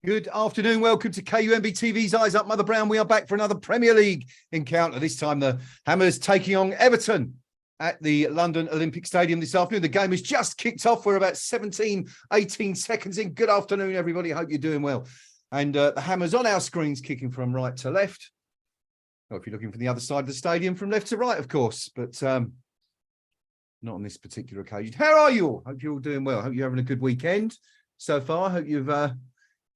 Good afternoon. Welcome to KUMB TV's Eyes Up Mother Brown. We are back for another Premier League encounter. This time the Hammers taking on Everton at the London Olympic Stadium this afternoon. The game has just kicked off. We're about 17, 18 seconds in. Good afternoon, everybody. Hope you're doing well. And the Hammers on our screens kicking from right to left. Or if you're looking from the other side of the stadium, from left to right, of course. But not on this particular occasion. How are you all? Hope you're all doing well. Hope you're having a good weekend so far. Hope you've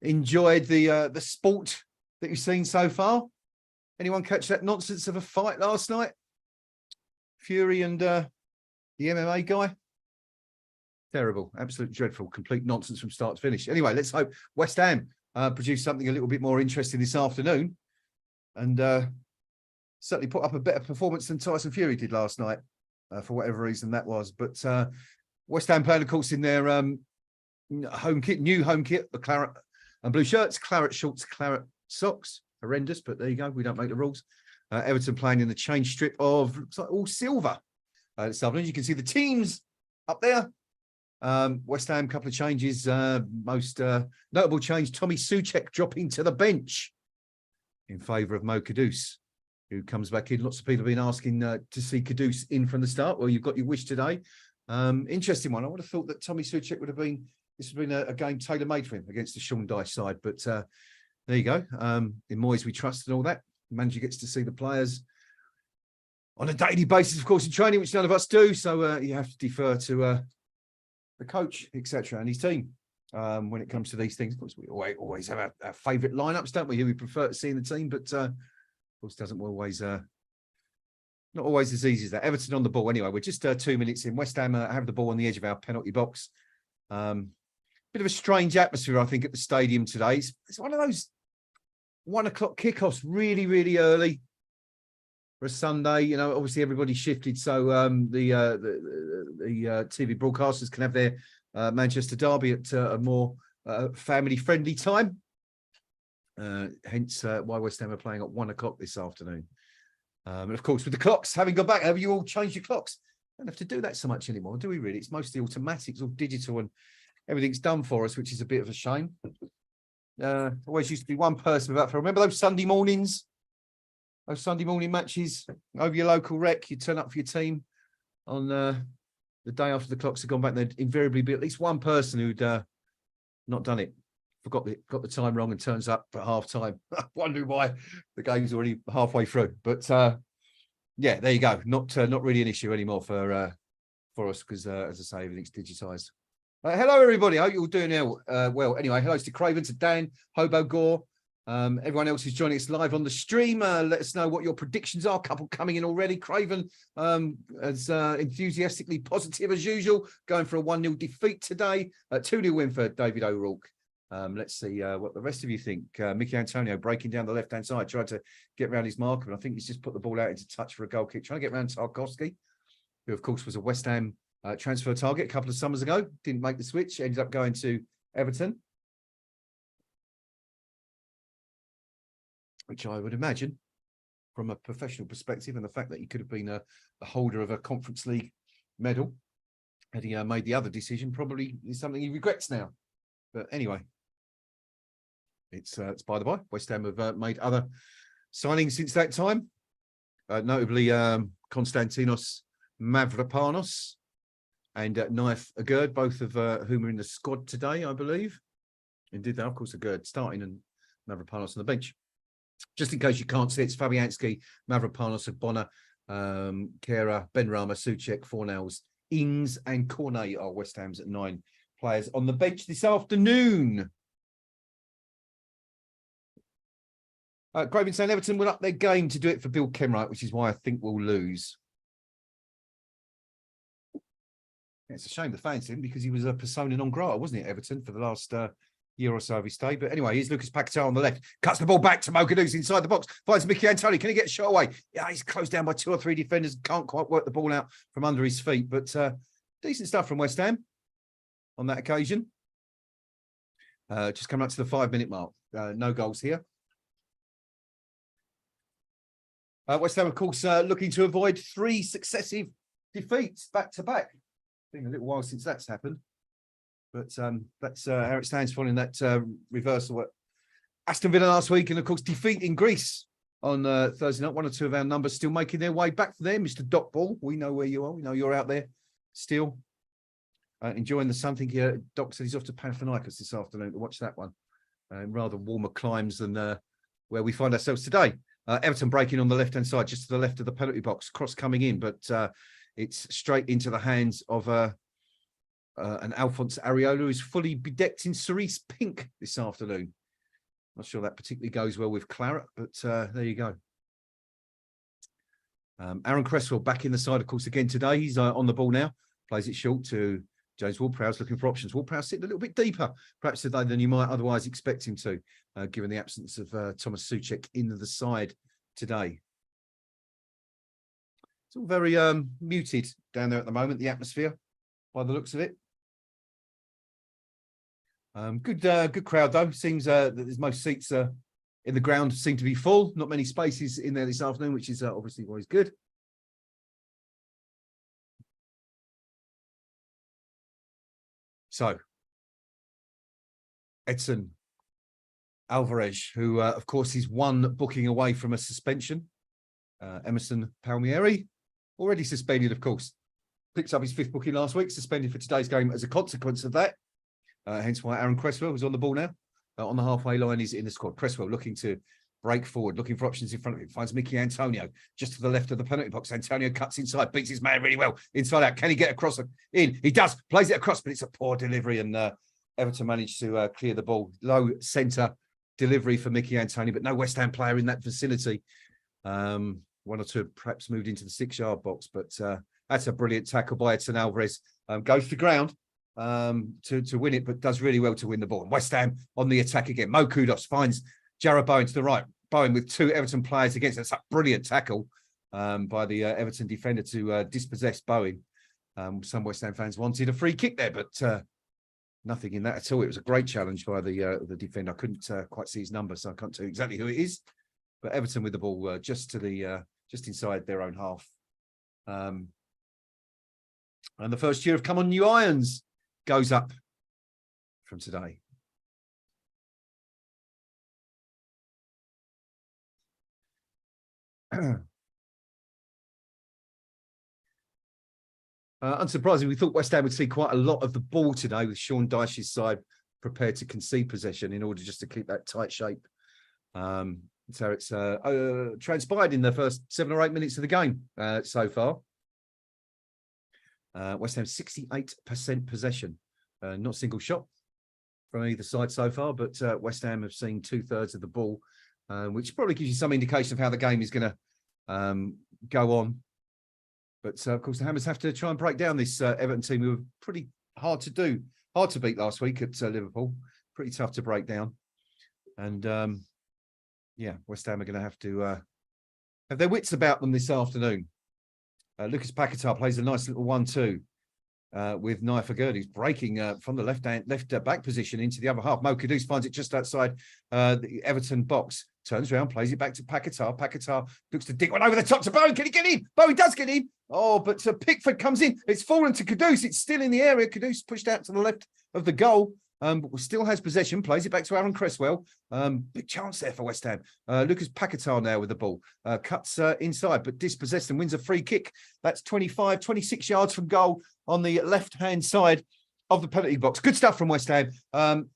enjoyed the sport that you've seen so far. Anyone catch that nonsense of a fight last night? Fury and the MMA guy? Terrible, absolute dreadful, complete nonsense from start to finish. Anyway, let's hope West Ham produce something a little bit more interesting this afternoon and certainly put up a better performance than Tyson Fury did last night, for whatever reason that was. But West Ham playing, of course, in their home kit, new home kit, the claret and blue shirts, claret shorts, claret socks. Horrendous, but there you go. We don't make the rules. Everton playing in the change strip of, looks like all silver. This afternoon, you can see the teams up there. West Ham, couple of changes. Most notable change, Tommy Souček dropping to the bench in favour of Mo Kudus, who comes back in. Lots of people have been asking to see Kudus in from the start. Well, you've got your wish today. Interesting one. I would have thought that Tommy Souček would have been, this would have been a game tailor-made for him against the Sean Dyche side. But there you go. In Moyes we trust and all that. The manager gets to see the players on a daily basis, of course, in training, which none of us do. So you have to defer to the coach, etc., and his team when it comes to these things. Of course, we always have our favourite lineups, don't we? Who we prefer to see in the team, but of course, doesn't always. Not always as easy as that. Everton on the ball. Anyway, we're just 2 minutes in. West Ham have the ball on the edge of our penalty box. Bit of a strange atmosphere, I think, at the stadium today. It's one of those 1 o'clock kickoffs, really, really early for a Sunday. You know, obviously everybody shifted, so the TV broadcasters can have their Manchester derby at a more family-friendly time. Hence why West Ham are playing at 1 o'clock this afternoon. And of course, with the clocks having gone back, have you all changed your clocks? Don't have to do that so much anymore, do we really? It's mostly automatic, it's all digital, and everything's done for us, which is a bit of a shame. Always used to be one person about for. Remember those Sunday mornings? Those Sunday morning matches over your local rec, you turn up for your team on the day after the clocks have gone back. There'd invariably be at least one person who'd not done it, got the time wrong, and turns up at half time. Wondering why the game's already halfway through. But yeah, there you go. Not really an issue anymore for us because, as I say, everything's digitised. Hello, everybody. I hope you're all doing well. Anyway, hello to Craven, to Dan, Hobo Gore, everyone else who's joining us live on the stream. Let us know what your predictions are. A couple coming in already. Craven as enthusiastically positive as usual, going for a 1-0 defeat today. 2-0 win for David O'Rourke. Let's see what the rest of you think. Mickey Antonio breaking down the left-hand side, tried to get around his marker, and I think he's just put the ball out into touch for a goal kick, trying to get around Tarkowski, who, of course, was a West Ham transfer target a couple of summers ago. Didn't make the switch, ended up going to Everton, which I would imagine, from a professional perspective, and the fact that he could have been a holder of a Conference League medal had he made the other decision, probably is something he regrets now. But anyway, it's by the by. West Ham have made other signings since that time, notably Konstantinos Mavropanos and Naif Agurd, both of whom are in the squad today, I believe. Indeed, of course, Agurd starting and Mavropanos on the bench. Just in case you can't see, it's Fabianski, Mavropanos, Bonner, Kera, Benrahma, Souček, Fornals, Ings and Cornet are West Ham's at 9 players on the bench this afternoon. Craven saying Everton will up their game to do it for Bill Kenwright, which is why I think we'll lose. It's a shame the fans didn't, because he was a persona non grata, wasn't he, at Everton for the last year or so of his stay. But anyway, here's Lucas Paquetá on the left. Cuts the ball back to Mo Kudus inside the box. Finds Mickey Antonio. Can he get a shot away? Yeah, he's closed down by 2 or 3 defenders. Can't quite work the ball out from under his feet. But decent stuff from West Ham on that occasion. Just coming up to the 5-minute mark. No goals here. West Ham, of course, looking to avoid 3 successive defeats back to back. It's been a little while since that's happened. But that's how it stands following that reversal at Aston Villa last week. And, of course, defeat in Greece on Thursday night. One or two of our numbers still making their way back there. Mr. Doc Ball, we know where you are. We know you're out there still enjoying the sun. I think Doc said he's off to Panathinaikos this afternoon to watch that one. Rather warmer climes than where we find ourselves today. Everton breaking on the left-hand side, just to the left of the penalty box. Cross coming in, but it's straight into the hands of an Alphonse Areola, who's fully bedecked in cerise pink this afternoon. Not sure that particularly goes well with claret, but there you go. Aaron Cresswell back in the side, of course, again today. He's on the ball now. Plays it short to James Ward-Prowse, looking for options. Ward-Prowse sitting a little bit deeper, perhaps today, than you might otherwise expect him to, given the absence of Thomas Souček in the side today. It's all very muted down there at the moment, the atmosphere, by the looks of it. Good crowd, though. Seems that there's most seats in the ground seem to be full. Not many spaces in there this afternoon, which is obviously always good. So, Edson Alvarez, who, of course, is one booking away from a suspension. Emerson Palmieri, already suspended, of course. Picked up his 5th booking last week, suspended for today's game as a consequence of that. Hence why Aaron Cresswell was on the ball now. On the halfway line, he's in the squad. Cresswell looking to break forward, looking for options in front of him. Finds Mickey Antonio just to the left of the penalty box. Antonio cuts inside, beats his man really well. Inside out. Can he get across in? He does. Plays it across, but it's a poor delivery. And Everton managed to clear the ball. Low centre delivery for Mickey Antonio, but no West Ham player in that vicinity. One or two perhaps moved into the 6-yard box, but that's a brilliant tackle by Edson Alvarez. Goes to the ground to win it, but does really well to win the ball. And West Ham on the attack again. Mo Kudos finds Jarrod Bowen to the right. Bowen with 2 Everton players against. That's a brilliant tackle by the Everton defender to dispossess Bowen. Some West Ham fans wanted a free kick there, but nothing in that at all. It was a great challenge by the defender. I couldn't quite see his number, so I can't tell you exactly who it is. But Everton with the ball just to the just inside their own half. And the first year of Come On New Irons goes up from today. Unsurprisingly, we thought West Ham would see quite a lot of the ball today, with Sean Dyche's side prepared to concede possession in order just to keep that tight shape. So it's transpired in the first 7 or 8 minutes of the game so far. West Ham 68% possession, not a single shot from either side so far, but West Ham have seen 2/3 of the ball, which probably gives you some indication of how the game is going to go on. But of course, the Hammers have to try and break down this Everton team, who were pretty hard to beat last week at Liverpool. Pretty tough to break down. And yeah, West Ham are going to have to have their wits about them this afternoon. Lucas Paquetá plays a nice little 1-2 with Naya Fagurd, who's breaking from the left back position into the other half. Mo Kudus finds it just outside the Everton box. Turns around, plays it back to Paquetá. Paquetá looks to dig one over the top to Bowen. Can he get in? Bowen does get in. Oh, but Pickford comes in. It's fallen to Kudus. It's still in the area. Kudus pushed out to the left of the goal. But still has possession, plays it back to Aaron Cresswell. Big chance there for West Ham. Lucas Paquetá now with the ball. Cuts inside, but dispossessed and wins a free kick. That's 26 yards from goal on the left-hand side of the penalty box. Good stuff from West Ham.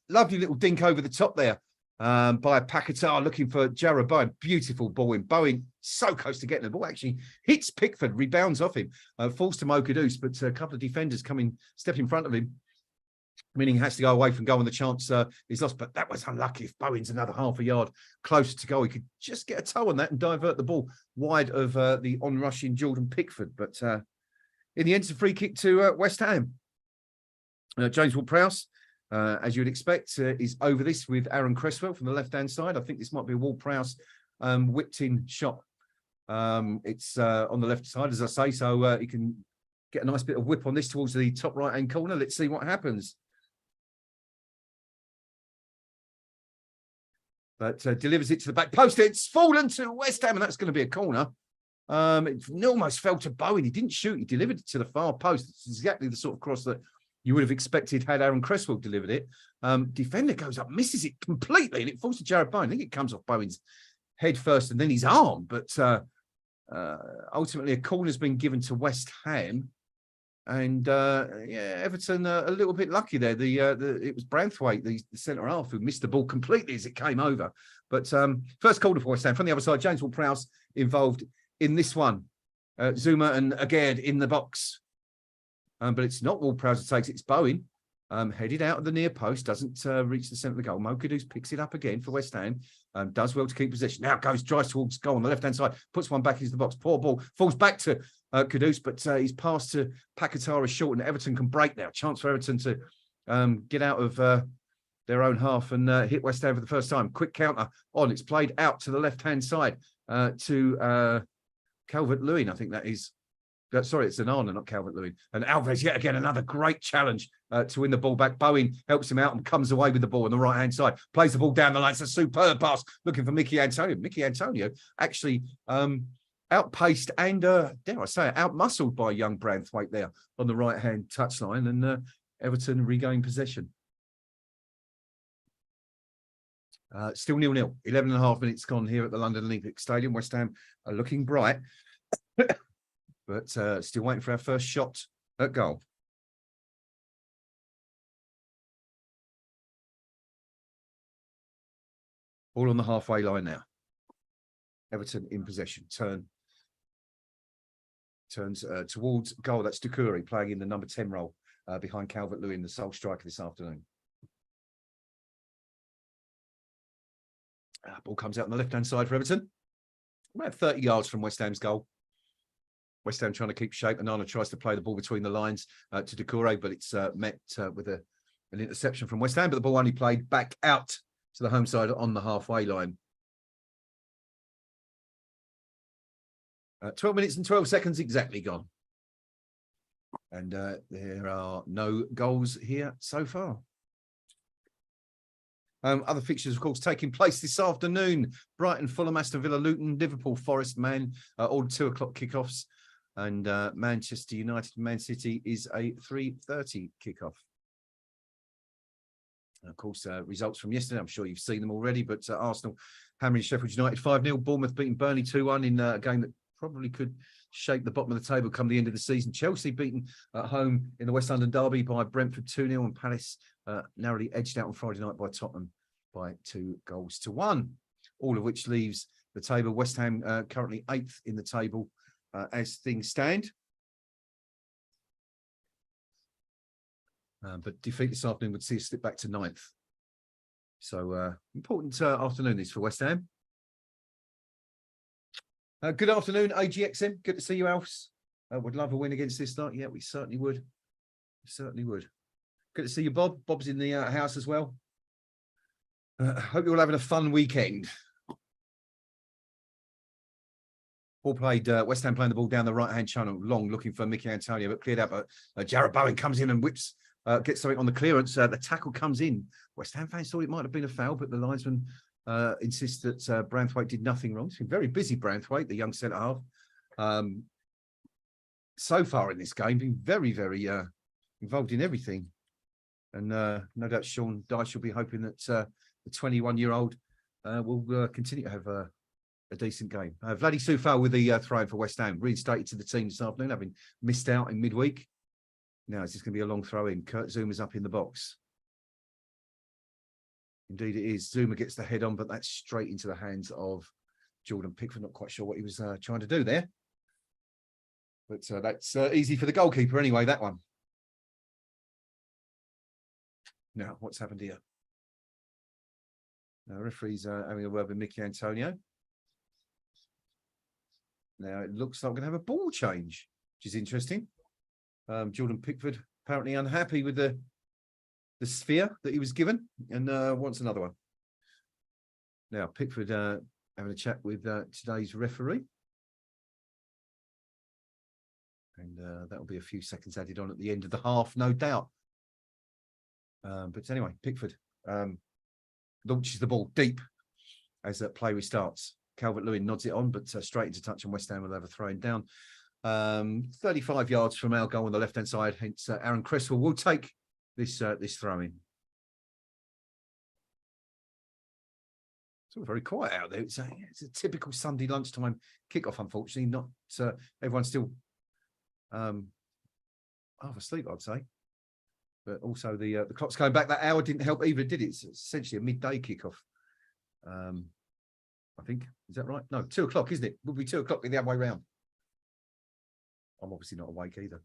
Lovely little dink over the top there by Paquetá, looking for Jarrod Bowen. Beautiful ball in. Bowen so close to getting the ball. Actually hits Pickford, rebounds off him. Falls to Mo Kudus, but a couple of defenders step in front of him, meaning he has to go away from goal and the chance is lost. But that was unlucky. If Bowen's another half a yard closer to goal, he could just get a toe on that and divert the ball wide of the on-rushing Jordan Pickford. But in the end, it's a free kick to West Ham. James Ward-Prowse, as you would expect, is over this with Aaron Cresswell from the left-hand side. I think this might be a Ward-Prowse whipped-in shot. It's on the left side, as I say, so he can get a nice bit of whip on this towards the top right-hand corner. Let's see what happens. But delivers it to the back post. It's fallen to West Ham, and that's going to be a corner. It almost fell to Bowen. He didn't shoot. He delivered it to the far post. It's exactly the sort of cross that you would have expected had Aaron Cresswell delivered it. Defender goes up, misses it completely, and it falls to Jared Bowen. I think it comes off Bowen's head first and then his arm, but ultimately a corner's been given to West Ham. And Everton a little bit lucky there. It was Branthwaite, the centre half, who missed the ball completely as it came over. But first corner for West Ham from the other side. James Ward-Prowse involved in this one. Zuma and Agard in the box. But it's not Ward-Prowse who takes it, it's Bowen. Headed out of the near post, doesn't reach the centre of the goal. Mo Kudus picks it up again for West drives well to keep possession. Now drives towards goal on the left-hand side, puts one back into the box. Poor ball, falls back to Kudus, but he's passed to Pakatara short, and Everton can break now. Chance for Everton to get out of their own half and hit West Ham for the first time. Quick counter on. It's played out to the left-hand side to Calvert-Lewin, I think that is. Sorry, it's Anana, not Calvert-Lewin. And Alves, yet again, another great challenge to win the ball back. Bowen helps him out and comes away with the ball on the right-hand side. Plays the ball down the line. It's a superb pass looking for Mickey Antonio. Mickey Antonio actually outpaced and, dare I say it, outmuscled by young Branthwaite there on the right-hand touchline. And Everton regain possession. Still 0-0. 11 and a half minutes gone here at the London Olympic Stadium. West Ham are looking bright. But still waiting for our first shot at goal. All on the halfway line now. Everton in possession. Turns towards goal. That's Doucouré playing in the number 10 role behind Calvert-Lewin, the sole striker this afternoon. Ball comes out on the left-hand side for Everton. About 30 yards from West Ham's goal. West Ham trying to keep shape. Anana tries to play the ball between the lines to Doucouré, but it's met with an interception from West Ham. But the ball only played back out to the home side on the halfway line. 12 minutes and 12 seconds exactly gone. And there are no goals here so far. Other fixtures, of course, taking place this afternoon. Brighton, Fulham, Aston Villa, Luton, Liverpool, Forest, Man, all 2 o'clock kickoffs. And Manchester United, Man City is a 3:30 kickoff. And of course, results from yesterday, I'm sure you've seen them already, but Arsenal hammering Sheffield United 5-0. Bournemouth beating Burnley 2-1 in a game that probably could shape the bottom of the table come the end of the season. Chelsea beaten at home in the West London derby by Brentford 2-0, and Palace narrowly edged out on Friday night by Tottenham by 2-1. All of which leaves the table. West Ham currently 8th in the table as things stand. But defeat this afternoon would see us slip back to 9th. So important afternoon this for West Ham. Good afternoon, AGXM. Good to see you, Alfs. Would love a win against this start. Yeah, we certainly would. We certainly would. Good to see you, Bob. Bob's in the house as well. Hope you're all having a fun weekend. Ball played, West Ham playing the ball down the right-hand channel, long looking for Mickey Antonio, but cleared out. But Jared Bowen comes in and whips, gets something on the clearance. The tackle comes in. West Ham fans thought it might have been a foul, but the linesman insists that Branthwaite did nothing wrong. He's been very busy, Branthwaite, the young centre-half. So far in this game, been very, very involved in everything. And no doubt Sean Dyche will be hoping that the 21-year-old will continue to have a decent game. Vladdy Soufal with the throw-in for West Ham, reinstated to the team this afternoon, having missed out in midweek. Now it's just going to be a long throw-in. Kurt Zuma's up in the box. Indeed it is. Zuma gets the head on, but that's straight into the hands of Jordan Pickford. Not quite sure what he was trying to do there. But that's easy for the goalkeeper anyway, that one. Now, what's happened here? Now, referee's having a word with Mickey Antonio. Now, it looks like we're going to have a ball change, which is interesting. Jordan Pickford apparently unhappy with the sphere that he was given and wants another one. Now, Pickford having a chat with today's referee. And that will be a few seconds added on at the end of the half, no doubt. But anyway, Pickford launches the ball deep as play restarts. Calvert-Lewin nods it on, but straight into touch, and West Ham will have a throw-in down 35 yards from our goal on the left-hand side. Hence, Aaron Cresswell will take this throw-in. It's all very quiet out there. It's a typical Sunday lunchtime kickoff, unfortunately. Not everyone's still half asleep, I'd say. But also the clock's going back. That hour didn't help either, did it? It's essentially a midday kickoff. I think. Is that right? No, 2 o'clock, isn't it? It would be 2 o'clock the other way round. I'm obviously not awake either.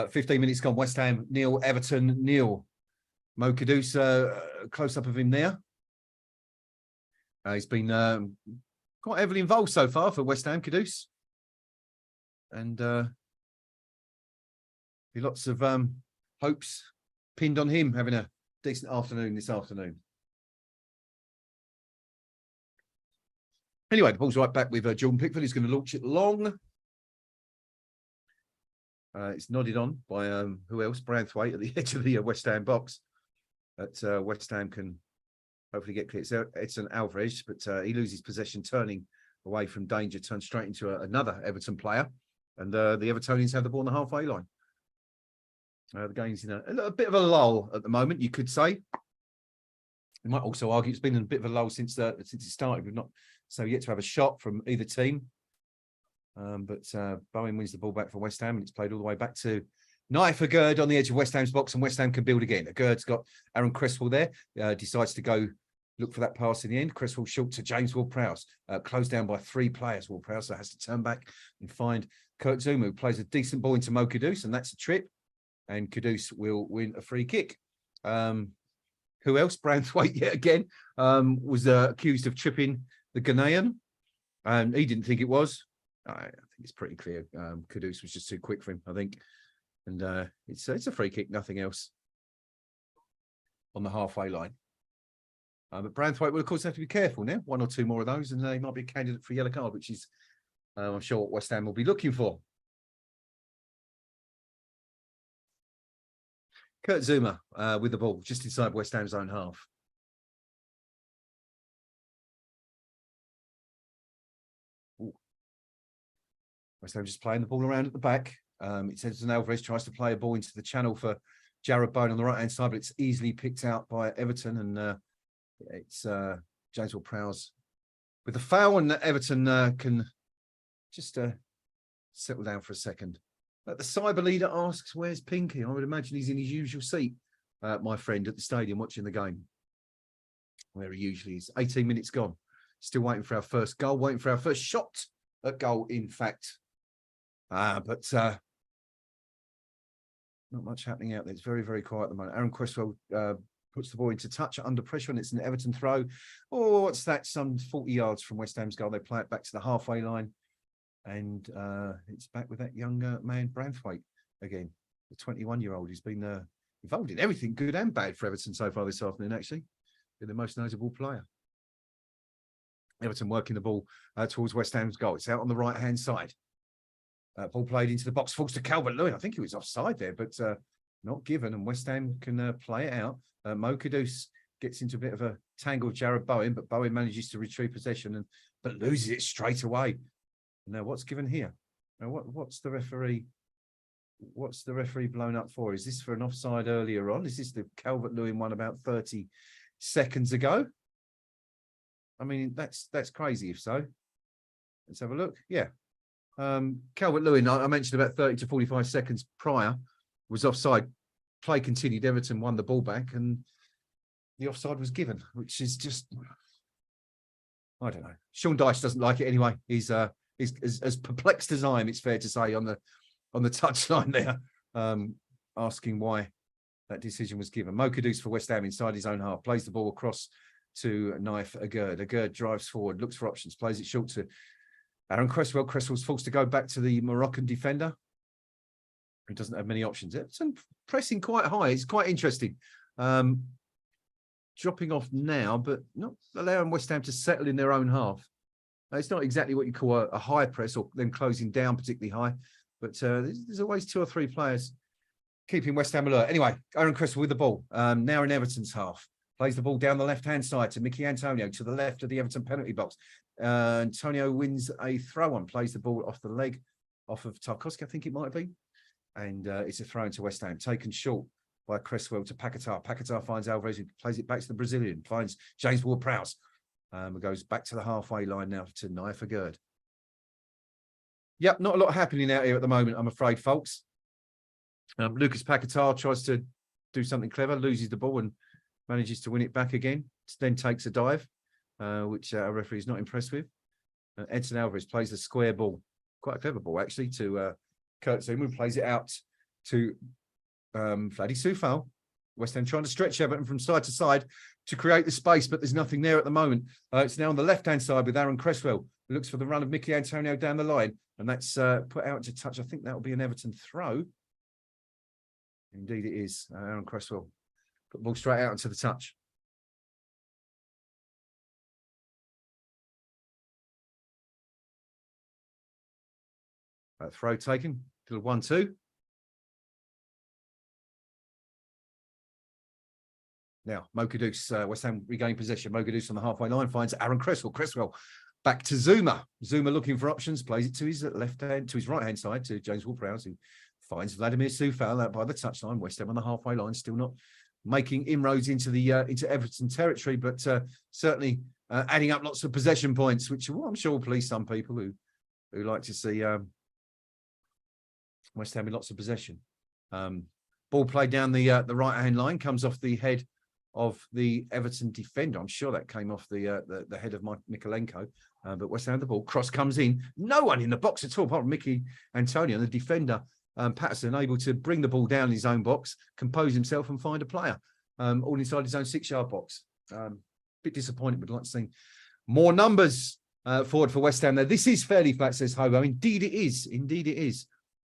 15 minutes gone. West Ham, 0, Everton, 0. Mo Kudus, close up of him there. He's been quite heavily involved so far for West Ham, Kudus. And lots of hopes pinned on him having a decent afternoon this afternoon. Anyway, the ball's right back with Jordan Pickford. He's going to launch it long. It's nodded on by who else? Branthwaite at the edge of the West Ham box. But West Ham can hopefully get clear. It's an Alvarez, but he loses possession, turning away from danger, turns straight into another Everton player. And the Evertonians have the ball on the halfway line. The game's in a bit of a lull at the moment, you could say. You might also argue it's been in a bit of a lull since it started. We've not yet to have a shot from either team. But Bowen wins the ball back for West Ham, and it's played all the way back to Knife Agurd on the edge of West Ham's box, and West Ham can build again. Agurd's got Aaron Cresswell there, decides to go look for that pass in the end. Cresswell short to James Ward-Prowse, closed down by 3 players. Ward-Prowse has to turn back and find Kurt Zuma, who plays a decent ball into Mo Kudus, and that's a trip. And Kudus will win a free kick. Who else? Branthwaite yet again was accused of tripping the Ghanaian. He didn't think it was. I think it's pretty clear. Kudus was just too quick for him, I think. And it's a free kick, nothing else on the halfway line. But Branthwaite will, of course, have to be careful now. 1 or 2 more of those, and he might be a candidate for a yellow card, which is, I'm sure, what West Ham will be looking for. Kurt Zuma with the ball just inside West Ham's own half. Ooh. West Ham just playing the ball around at the back. It says Alvarez tries to play a ball into the channel for Jared Bowen on the right-hand side, but it's easily picked out by Everton, and it's James Ward-Prowse with the foul, and Everton can just settle down for a second. The cyber leader asks, where's Pinky? I would imagine he's in his usual seat, my friend, at the stadium watching the game, where he usually is. 18 minutes gone. Still waiting for our first goal, waiting for our first shot at goal, in fact. But not much happening out there. It's very, very quiet at the moment. Aaron Cresswell puts the ball into touch under pressure, and it's an Everton throw. Oh, what's that? Some 40 yards from West Ham's goal. They play it back to the halfway line. And it's back with that young man, Branthwaite, again, the 21-year-old who's been involved in everything good and bad for Everton so far this afternoon, actually. Been the most notable player. Everton working the ball towards West Ham's goal. It's out on the right-hand side. Ball played into the box, falls to Calvert-Lewin. I think he was offside there, but not given. And West Ham can play it out. Mo Kudus gets into a bit of a tangle with Jared Bowen, but Bowen manages to retrieve possession but loses it straight away. Now, what's given here? Now, what's the referee? What's the referee blown up for? Is this for an offside earlier on? Is this the Calvert-Lewin one about 30 seconds ago? I mean, that's crazy if so. Let's have a look. Yeah. Calvert-Lewin, I mentioned about 30 to 45 seconds prior, was offside. Play continued. Everton won the ball back, and the offside was given, which is just, I don't know. Sean Dyche doesn't like it anyway. He's as perplexed as I am, it's fair to say, on the touchline there, asking why that decision was given. Mo Kudus for West Ham inside his own half, plays the ball across to Knife Agurd. Agurd drives forward, looks for options, plays it short to Aaron Cresswell. Cresswell's forced to go back to the Moroccan defender, who doesn't have many options. It's pressing quite high. It's quite interesting. Dropping off now, but not allowing West Ham to settle in their own half. It's not exactly what you call a high press or them closing down particularly high, but there's always 2 or 3 players keeping West Ham alert. Anyway, Aaron Cresswell with the ball, now in Everton's half. Plays the ball down the left-hand side to Mickey Antonio to the left of the Everton penalty box. Antonio wins a throw-on, plays the ball off the leg off of Tarkowski, I think it might be. And it's a throw into West Ham, taken short by Cresswell to Paquetá. Paquetá finds Alvarez, who plays it back to the Brazilian, finds James Ward-Prowse. Goes back to the halfway line now to Naifa Gerd. Yep, not a lot happening out here at the moment, I'm afraid, folks. Lucas Paquetá tries to do something clever, loses the ball and manages to win it back again. Then takes a dive, which our referee is not impressed with. Edson Alvarez plays the square ball, quite a clever ball actually, to Kurt Zuma, who plays it out to Vladdy Soufal. West Ham trying to stretch Everton from side to side to create the space, but there's nothing there at the moment. It's now on the left-hand side with Aaron Cresswell, who looks for the run of Mickey Antonio down the line, and that's put out to touch. I think that will be an Everton throw. Indeed it is. Aaron Cresswell put the ball straight out into the touch. Throw taken, little 1-2. Now, Mo Kudus, West Ham regaining possession. Mo Kudus on the halfway line finds Aaron Cresswell. Cresswell back to Zuma. Zuma looking for options, plays it to his left hand, to his right hand side, to James Ward-Prowse, who finds Vladimir Soufal out by the touchline. West Ham on the halfway line, still not making inroads into the into Everton territory, but certainly adding up lots of possession points, which I'm sure will please some people who like to see West Ham with lots of possession. Ball played down the right hand line, comes off the head of the Everton defender. I'm sure that came off the head of Mikalenko, but West Ham the ball. Cross comes in. No one in the box at all, apart from Mickey Antonio. The defender, Patterson, able to bring the ball down in his own box, compose himself and find a player, all inside his own 6-yard box. Bit disappointed, but I'd like to see more numbers forward for West Ham there. This is fairly flat, says Hobo. Indeed it is. Indeed it is.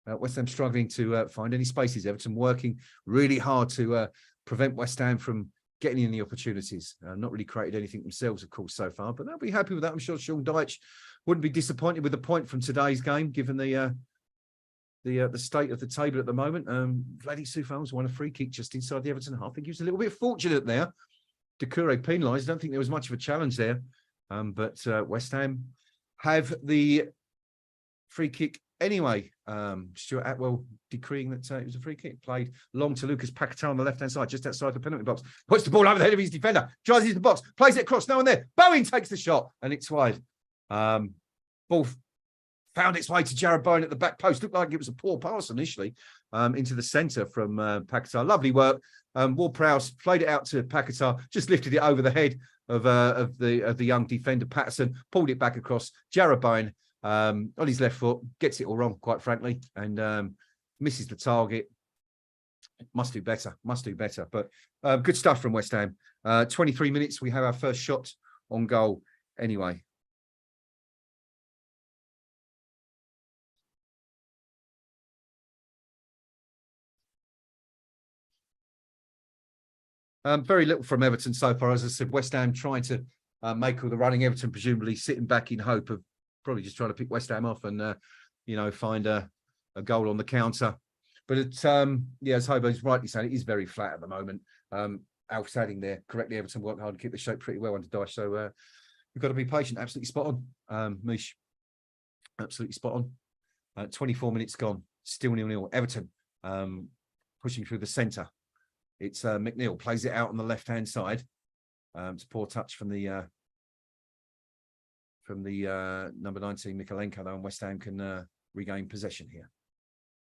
West Ham struggling to find any spaces. Everton working really hard to prevent West Ham from getting any opportunities. Not really created anything themselves, of course, so far, but they'll be happy with that. I'm sure Sean Dyche wouldn't be disappointed with the point from today's game, given the state of the table at the moment. Vladdy Soufal's won a free kick just inside the Everton half. I think he was a little bit fortunate there. Doucouré penalised. I don't think there was much of a challenge there, but West Ham have the free kick anyway. Stuart Atwell decreeing that it was a free kick. Played long to Lucas Paquetá on the left-hand side, just outside the penalty box. Puts the ball over the head of his defender. Drives into the box. Plays it across. No one there. Bowen takes the shot, and it's wide. Ball found its way to Jared Bowen at the back post. Looked like it was a poor pass initially into the centre from Paquetá. Lovely work. Ward-Prowse played it out to Paquetá. Just lifted it over the head of the young defender Patterson. Pulled it back across. Jared Bowen on his left foot, gets it all wrong, quite frankly, and misses the target. Must do better, but good stuff from West Ham. 23 minutes, we have our first shot on goal anyway. Very little from Everton so far. As I said, West Ham trying to make all the running. Everton presumably sitting back in hope of probably just trying to pick West Ham off and, find a goal on the counter. But it's, as Hobo's rightly saying, it is very flat at the moment. Alf's adding there correctly. Everton worked hard to keep the shape pretty well under Dyche. So we've got to be patient. Absolutely spot on. Mish, absolutely spot on. 24 minutes gone. Still 0-0. Everton pushing through the centre. It's McNeil plays it out on the left-hand side. It's a poor touch from the number 19, Mikalenko, though, and West Ham can regain possession here.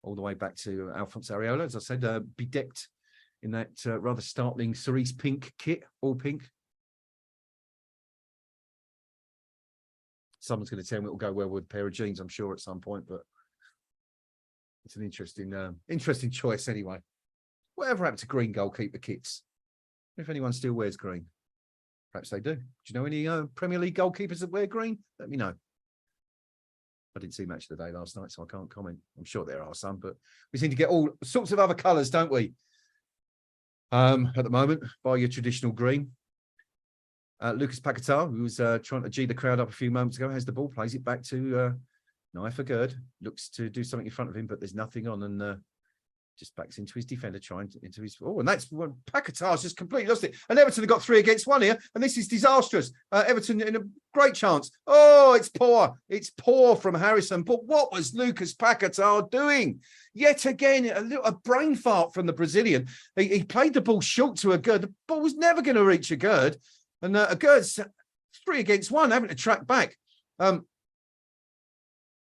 All the way back to Alphonse Areola, as I said, bedecked in that rather startling cerise pink kit, all pink. Someone's going to tell me it'll go well with a pair of jeans, I'm sure, at some point, but it's an interesting choice anyway. Whatever happened to green goalkeeper kits? If anyone still wears green. Perhaps they do. Do you know any Premier League goalkeepers that wear green? Let me know. I didn't see Match of the Day last night, so I can't comment. I'm sure there are some, but we seem to get all sorts of other colours, don't we? At the moment, by your traditional green. Lucas Paquetá, who was trying to G the crowd up a few moments ago, has the ball, plays it back to Naifa Gerd. Looks to do something in front of him, but there's nothing on, and just backs into his defender, trying to, into his. Oh, and that's when Paquetá's just completely lost it. And Everton have got 3 against 1 here, and this is disastrous. Everton in a great chance. Oh, it's poor. It's poor from Harrison. But what was Lucas Paquetá doing? Yet again, a brain fart from the Brazilian. He played the ball short to Agüerd. The ball was never going to reach Agüerd. And Agüerd's 3 against 1, having to track back.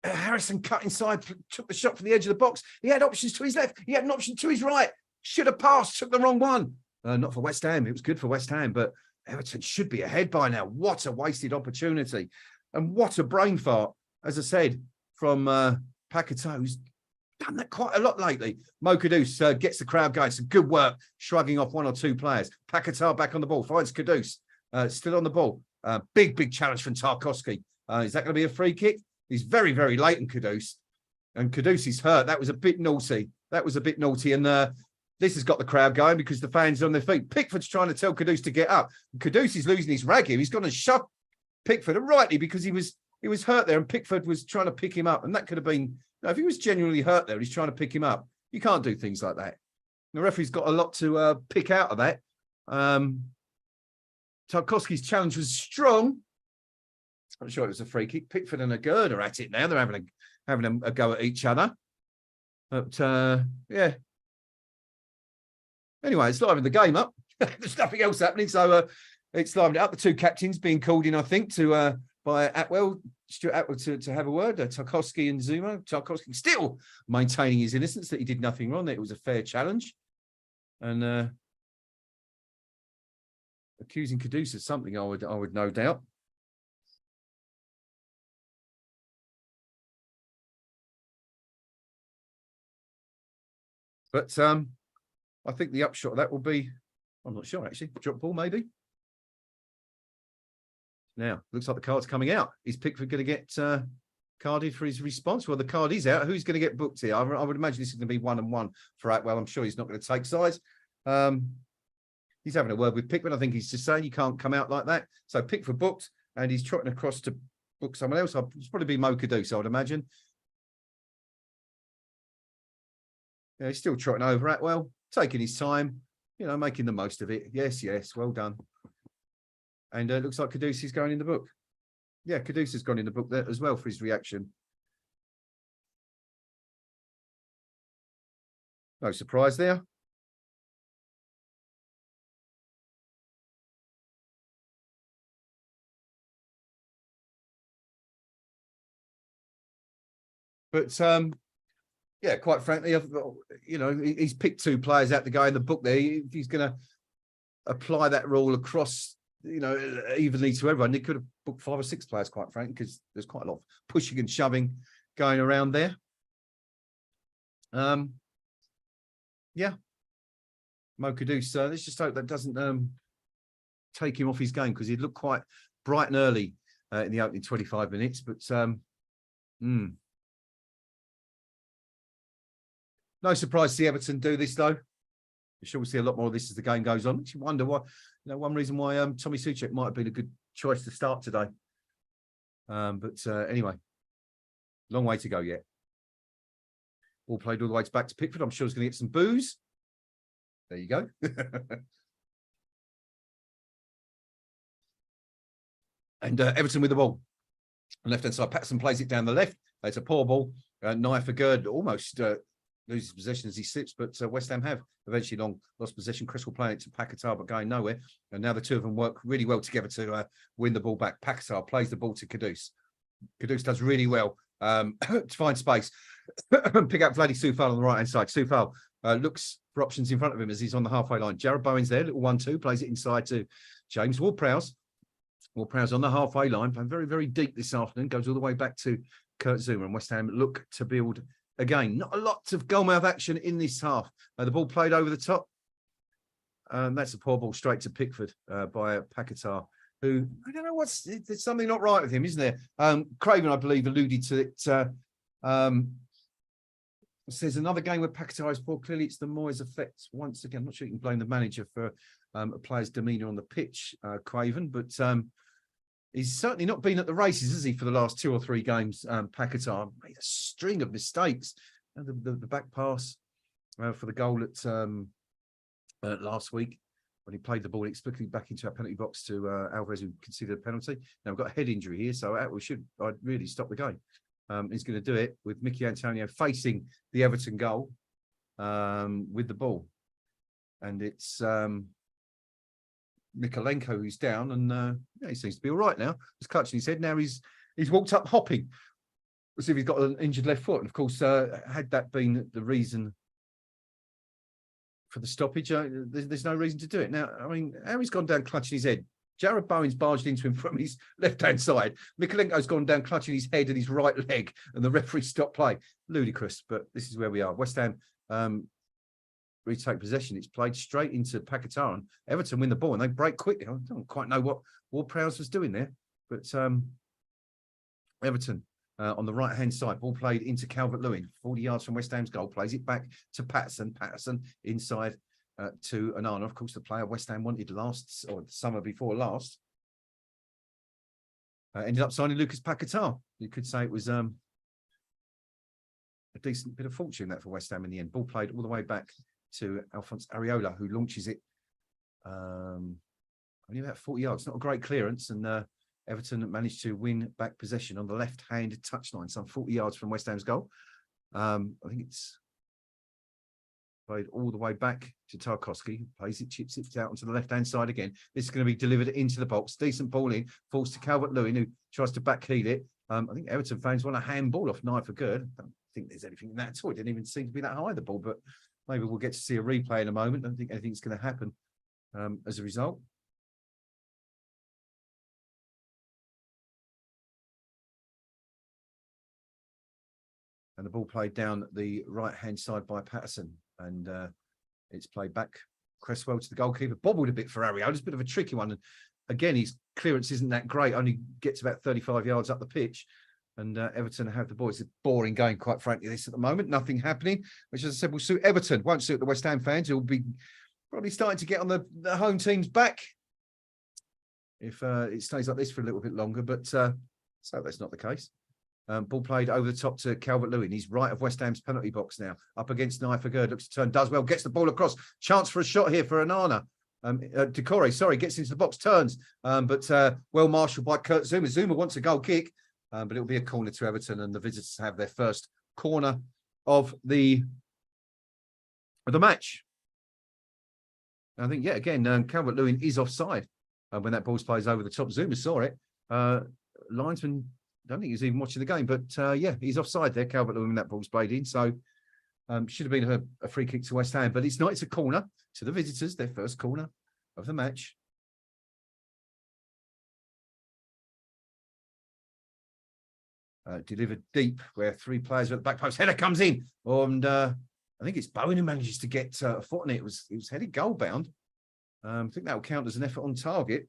Harrison cut inside, took the shot from the edge of the box. He had options to his left. He had an option to his right. Should have passed, took the wrong one. Not for West Ham. It was good for West Ham, but Everton should be ahead by now. What a wasted opportunity. And what a brain fart, as I said, from Paquetá, who's done that quite a lot lately. Mo Kudus gets the crowd going. Some good work, shrugging off 1 or 2 players. Paquetá back on the ball, finds Kudus, still on the ball. Big challenge from Tarkowski. Is that going to be a free kick? He's very, very late in Kudus. And Kudus is hurt. That was a bit naughty. And this has got the crowd going because the fans are on their feet. Pickford's trying to tell Kudus to get up. Kudus is losing his rag here. He's going to shove Pickford, and rightly, because he was hurt there, and Pickford was trying to pick him up. And that could have been, if he was genuinely hurt there, he's trying to pick him up. You can't do things like that. The referee's got a lot to pick out of that. Tarkowski's challenge was strong. I'm sure it was a free kick. Pickford and Agüerd are at it now. They're having a go at each other. But yeah. Anyway, it's livening the game up. There's nothing else happening, so it's livening it up. The 2 captains being called in, I think, by Stuart Atwell to have a word. Tarkowski and Zuma. Tarkowski still maintaining his innocence, that he did nothing wrong, that it was a fair challenge, and accusing Kudus of something. I would no doubt. But I think the upshot of that will be, I'm not sure actually, drop ball maybe. Now, looks like the card's coming out. Is Pickford going to get carded for his response? Well, the card is out. Who's going to get booked here? I would imagine this is going to be 1-1 for Atwell. I'm sure he's not going to take sides. He's having a word with Pickford. I think he's just saying you can't come out like that. So Pickford booked, and he's trotting across to book someone else. It's probably be Mo Kudus, I would imagine. Yeah, he's still trotting over Atwell, taking his time, making the most of it. Yes, well done. And it looks like Kudus is going in the book. Yeah, Kudus has gone in the book there as well for his reaction. No surprise there. But yeah, quite frankly, he's picked 2 players out to go in the book there. If he's going to apply that rule across, evenly to everyone, he could have booked 5 or 6 players, quite frankly, because there's quite a lot of pushing and shoving going around there. Yeah. Mo Kudus, let's just hope that doesn't take him off his game, because he'd looked quite bright and early in the opening 25 minutes. But no surprise to see Everton do this, though. I'm sure we'll see a lot more of this as the game goes on. You wonder why, one reason why Tommy Souček might have been a good choice to start today. But anyway, long way to go yet. Ball played all the way back to Pickford. I'm sure he's going to get some boos. There you go. And Everton with the ball. Left-hand side, Patterson plays it down the left. It's a poor ball. Nia for Gerd almost loses possession as he slips, but West Ham have eventually lost possession. Chris will play it to Paquetá, but going nowhere. And now the 2 of them work really well together to win the ball back. Paquetá plays the ball to Kudus. Kudus does really well to find space. Pick up Vladdy Soufal on the right-hand side. Soufal looks for options in front of him as he's on the halfway line. Jared Bowen's there, little 1-2, plays it inside to James Ward-Prowse. Ward-Prowse on the halfway line, playing very, very deep this afternoon, goes all the way back to Kurt Zouma, and West Ham look to build again. Not a lot of goalmouth action in this half. The ball played over the top. That's a poor ball straight to Pickford by Paquetá, who, I don't know, there's something not right with him, isn't there? Craven, I believe, alluded to it. Says another game where Paquetá is poor. Clearly, it's the Moyes effect. Once again, I'm not sure you can blame the manager for a player's demeanour on the pitch, Craven, but he's certainly not been at the races, has he, for the last 2 or 3 games? Paquetá made a string of mistakes. And the back pass for the goal at last week when he played the ball explicitly back into our penalty box to Alvarez, who conceded a penalty. Now we've got a head injury here, so I'd really stop the game. He's going to do it with Mickey Antonio facing the Everton goal with the ball. And it's Mikolenko who's down, and he seems to be all right now. He's clutching his head. Now he's walked up hopping as if he's got an injured left foot. And of course, had that been the reason for the stoppage, there's no reason to do it. Now, I mean, Harry's gone down clutching his head. Jared Bowen's barged into him from his left-hand side. Mikolenko's gone down clutching his head and his right leg, and the referee stopped play. Ludicrous, but this is where we are. West Ham retake possession. It's played straight into Paquetá, and Everton win the ball, and they break quickly. I don't quite know what Ward-Prowse was doing there, but Everton on the right-hand side, ball played into Calvert-Lewin, 40 yards from West Ham's goal, plays it back to Patterson. Patterson inside to Onana, of course, the player West Ham wanted last, or the summer before last. Ended up signing Lucas Paquetá. You could say it was a decent bit of fortune that for West Ham in the end. Ball played all the way back to Alphonse Areola, who launches it only about 40 yards. Not a great clearance, and Everton managed to win back possession on the left-hand touchline, some 40 yards from West Ham's goal. I think it's played all the way back to Tarkowski, plays it, chips it out onto the left-hand side again. This is going to be delivered into the box. Decent ball in, falls to Calvert-Lewin, who tries to backheel it. I think Everton fans want a handball off Nye for good. I don't think there's anything in that at all. It didn't even seem to be that high, the ball, but maybe we'll get to see a replay in a moment. I don't think anything's going to happen as a result. And the ball played down the right-hand side by Patterson. And it's played back Cresswell to the goalkeeper. Bobbled a bit for Areola. It's a bit of a tricky one. And again, his clearance isn't that great. Only gets about 35 yards up the pitch. And Everton have the ball. It's a boring game, quite frankly, this at the moment. Nothing happening, which, as I said, will suit Everton. Won't suit the West Ham fans, who will be probably starting to get on the home team's back if it stays like this for a little bit longer. But so that's not the case. Ball played over the top to Calvert-Lewin. He's right of West Ham's penalty box now. Up against Nye for good. Looks to turn, does well, gets the ball across. Chance for a shot here for Onana. Decore, gets into the box, turns. But well marshalled by Kurt Zouma. Zouma wants a goal kick, but it'll be a corner to Everton, and the visitors have their first corner of the match. I think, yeah, again, Calvert-Lewin is offside when that ball's plays over the top. Zouma saw it. Linesman, I don't think he's even watching the game, but yeah, he's offside there, Calvert-Lewin, when that ball's played in. So should have been a free kick to West Ham, but it's not. It's a corner to the visitors, their first corner of the match. Delivered deep where three players are at the back post. Header comes in, and I think it's Bowen who manages to get a foot on it. It was headed goal bound. I think that will count as an effort on target.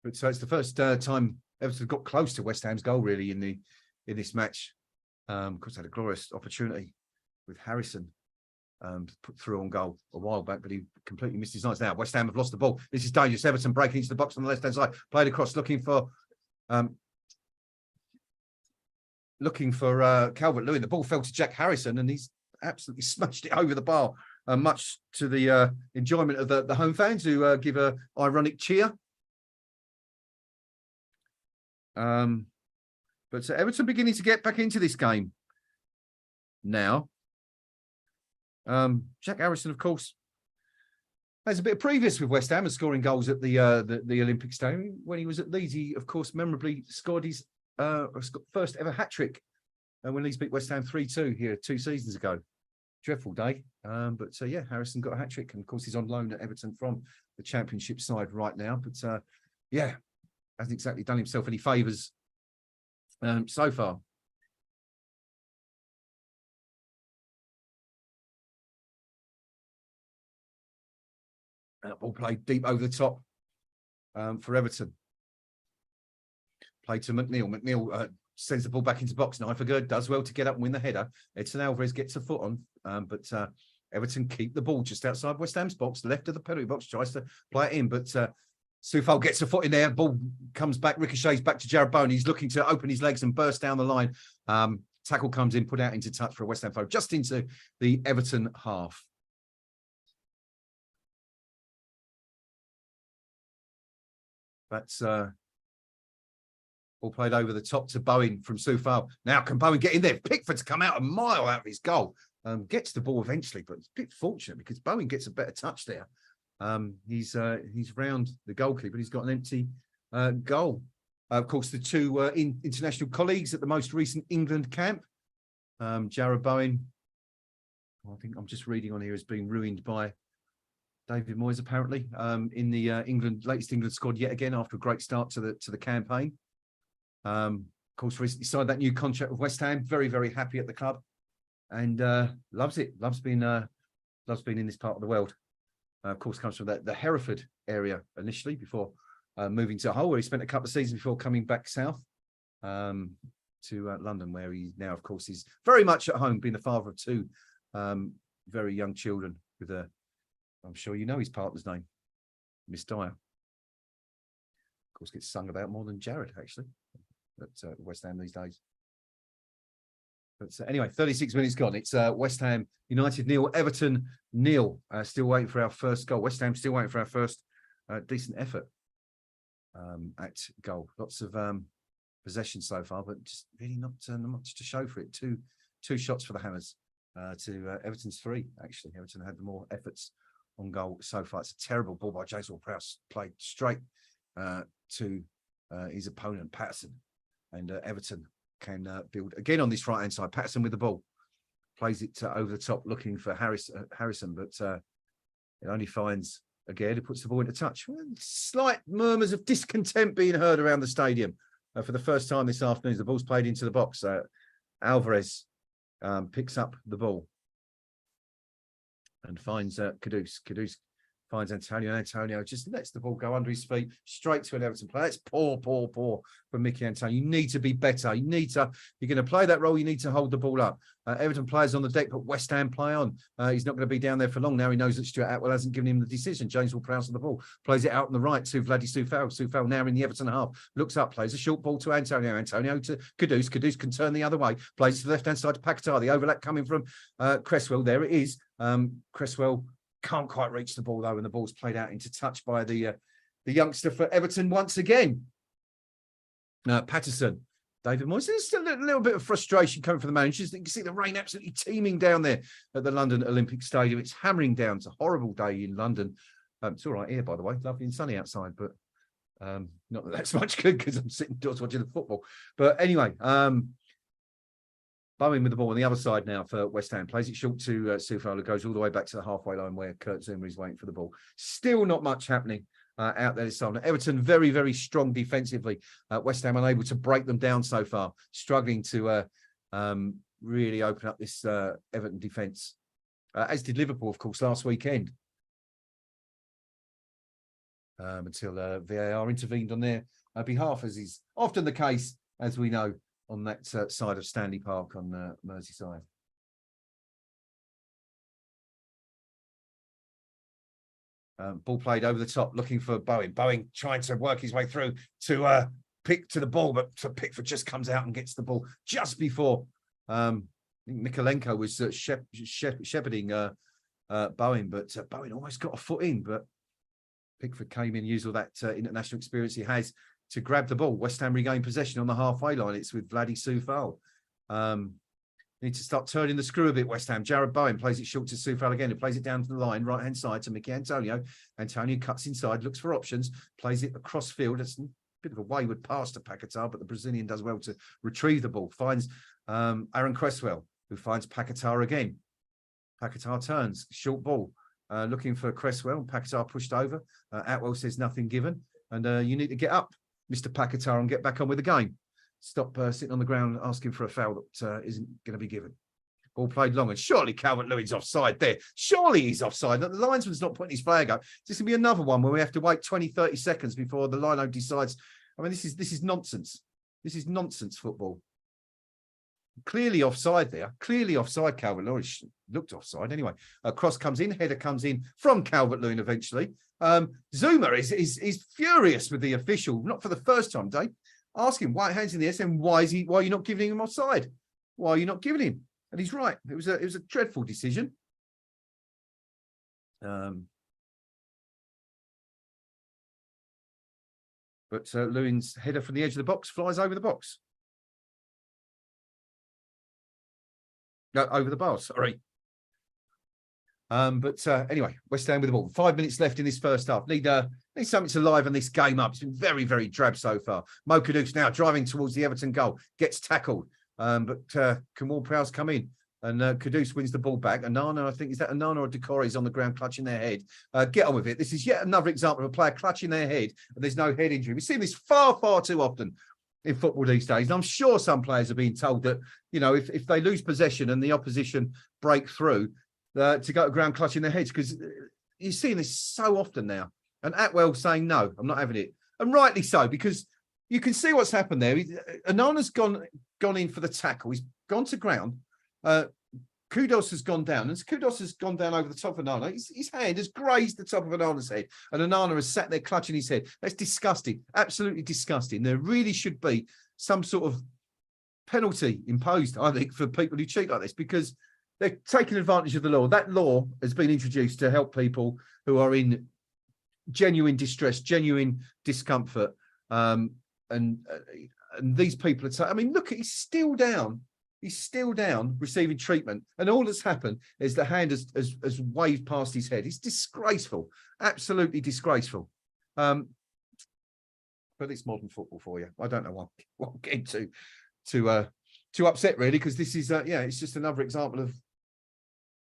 But so it's the first time Everton got close to West Ham's goal, really, in this match. Of course, had a glorious opportunity with Harrison put through on goal a while back, but he completely missed his lines. Now West Ham have lost the ball. This is dangerous. Everton breaking into the box on the left-hand side, played across, looking for Calvert-Lewin. The ball fell to Jack Harrison, and he's absolutely smashed it over the bar, much to the enjoyment of the home fans, who give a ironic cheer. But Everton beginning to get back into this game now. Jack Harrison, of course, has a bit of previous with West Ham and scoring goals at the Olympic Stadium. When he was at Leeds, he, of course, memorably scored his first ever hat-trick when Leeds beat West Ham 3-2 here 2 seasons ago. Dreadful day. But yeah, Harrison got a hat-trick, and of course he's on loan at Everton from the Championship side right now. But yeah, hasn't exactly done himself any favours so far. Ball played deep over the top for Everton. Played to McNeil. McNeil sends the ball back into the box. Nye for good, does well to get up and win the header. Edson Alvarez gets a foot on, but Everton keep the ball just outside West Ham's box, left of the penalty box, tries to play it in, but Soufal gets a foot in there. Ball comes back, ricochets back to Jarrod Bowen. He's looking to open his legs and burst down the line. Tackle comes in, put out into touch for a West Ham foul, just into the Everton half. That's ball played over the top to Bowen from Soufal. Now can Bowen get in there? Pickford's come out a mile out of his goal. Gets the ball eventually, but it's a bit fortunate because Bowen gets a better touch there. He's round the goalkeeper. He's got an empty goal. Of course, the two international colleagues at the most recent England camp. Jarrod Bowen, I think I'm just reading on here, has been ruined by David Moyes apparently in the latest England squad yet again after a great start to the campaign. Of course, recently signed that new contract with West Ham. Very, very happy at the club, and loves it. Loves being in this part of the world. Of course, comes from the Hereford area initially before moving to Hull, where he spent a couple of seasons before coming back south to London, where he now, of course, is very much at home, being the father of two very young children with I'm sure you know his partner's name, Miss Dyer. Of course, gets sung about more than Jarrod, actually, at West Ham these days. But anyway, 36 minutes gone. It's West Ham United 0, Everton 0. Still waiting for our first goal. West Ham still waiting for our first decent effort at goal. Lots of possession so far, but just really not much to show for it. Two shots for the Hammers to Everton's 3. Actually, Everton had the more efforts on goal so far. It's a terrible ball by James Ward-Prowse, played straight to his opponent Patterson, and Everton can build again on this right hand side. Patterson with the ball, plays it over the top, looking for Harrison, but it only finds again. It puts the ball into touch. Slight murmurs of discontent being heard around the stadium for the first time this afternoon. The ball's played into the box. Alvarez picks up the ball and finds Kudus. Kudus finds Antonio. Antonio just lets the ball go under his feet, straight to an Everton player. It's poor from Mickey Antonio. You need to be better. You're going to play that role, you need to hold the ball up. Everton players on the deck, but West Ham play on. He's not going to be down there for long now. He knows that Stuart Atwell hasn't given him the decision. James Ward-Prowse on the ball, plays it out on the right to Vladdy Soufal. Soufal now in the Everton half, looks up, plays a short ball to Antonio. Antonio to Kudus. Kudus can turn the other way, plays to the left-hand side to Paquetá. The overlap coming from Cresswell. There it is. Cresswell can't quite reach the ball though, and the ball's played out into touch by the youngster for Everton once again. Patterson, David Moyes. There's still a little bit of frustration coming from the managers. You can see the rain absolutely teeming down there at the London Olympic Stadium. It's hammering down. It's a horrible day in London. It's all right here, by the way. Lovely and sunny outside, but not that that's much good because I'm sitting indoors watching the football. But anyway, Bowen with the ball on the other side now for West Ham. Plays it short to Soufal, who goes all the way back to the halfway line where Kurt Zuma is waiting for the ball. Still not much happening out there this time. Everton very, very strong defensively. West Ham unable to break them down so far. Struggling to really open up this Everton defence. As did Liverpool, of course, last weekend. Until VAR intervened on their behalf, as is often the case, as we know, on that side of Stanley Park on Merseyside. Ball played over the top, looking for Bowen. Bowen trying to work his way through to pick to the ball, but Pickford just comes out and gets the ball just before Mikolenko was shepherding Bowen, but Bowen almost got a foot in, but Pickford came in, used all that international experience he has to grab the ball. West Ham regain possession on the halfway line. It's with Vladdy Soufal. Need to start turning the screw a bit, West Ham. Jarrod Bowen plays it short to Soufal again, who plays it down to the line, right-hand side to Mickey Antonio. Antonio cuts inside, looks for options, plays it across field. It's a bit of a wayward pass to Paquetá, but the Brazilian does well to retrieve the ball. Finds Aaron Cresswell, who finds Paquetá again. Paquetá turns, short ball, looking for Cresswell. Paquetá pushed over. Atwell says nothing given. And you need to get up, Mr. Paquetá, and get back on with the game. Stop sitting on the ground asking for a foul that isn't going to be given. Ball played long, and surely Calvert-Lewin's offside there. Surely he's offside. The linesman's not putting his flag up. This going to be another one where we have to wait 20, 30 seconds before the lino decides. I mean, this is nonsense. This is nonsense football. Clearly offside there. Clearly offside. Calvert-Lewin looked offside anyway. Cross comes in. Header comes in from Calvert-Lewin eventually. Zuma is furious with the official, not for the first time, Dave. Asking why hands in the air, saying why are you not giving him offside? Why are you not giving him? And he's right. It was a dreadful decision. But Lewin's header from the edge of the box flies over the box. No, over the bar, sorry. But anyway, West Ham with the ball. 5 minutes left in this first half. Need something to liven this game up. It's been very, very drab so far. Mo Kudus now driving towards the Everton goal. Gets tackled. But can Ward-Prowse come in? And Kudus wins the ball back. Onana, I think, is that Onana or Decore is on the ground clutching their head. Get on with it. This is yet another example of a player clutching their head and there's no head injury. We've seen this far, far too often in football these days. And I'm sure some players are being told that, you know, if they lose possession and the opposition break through, to go to ground clutching their heads, because you're seeing this so often now. And Atwell saying, no, I'm not having it. And rightly so, because you can see what's happened there. Anana's gone in for the tackle. He's gone to ground. Kudos has gone down. And Kudos has gone down over the top of Onana. His hand has grazed the top of Onana's head. And Onana has sat there clutching his head. That's disgusting. Absolutely disgusting. There really should be some sort of penalty imposed, I think, for people who cheat like this, because they're taking advantage of the law. That law has been introduced to help people who are in genuine distress, genuine discomfort. And these people are, I mean, look, he's still down. He's still down receiving treatment. And all that's happened is the hand has waved past his head. It's disgraceful, absolutely disgraceful. But it's modern football for you. I don't know what I'm getting too upset, really, because this is, it's just another example of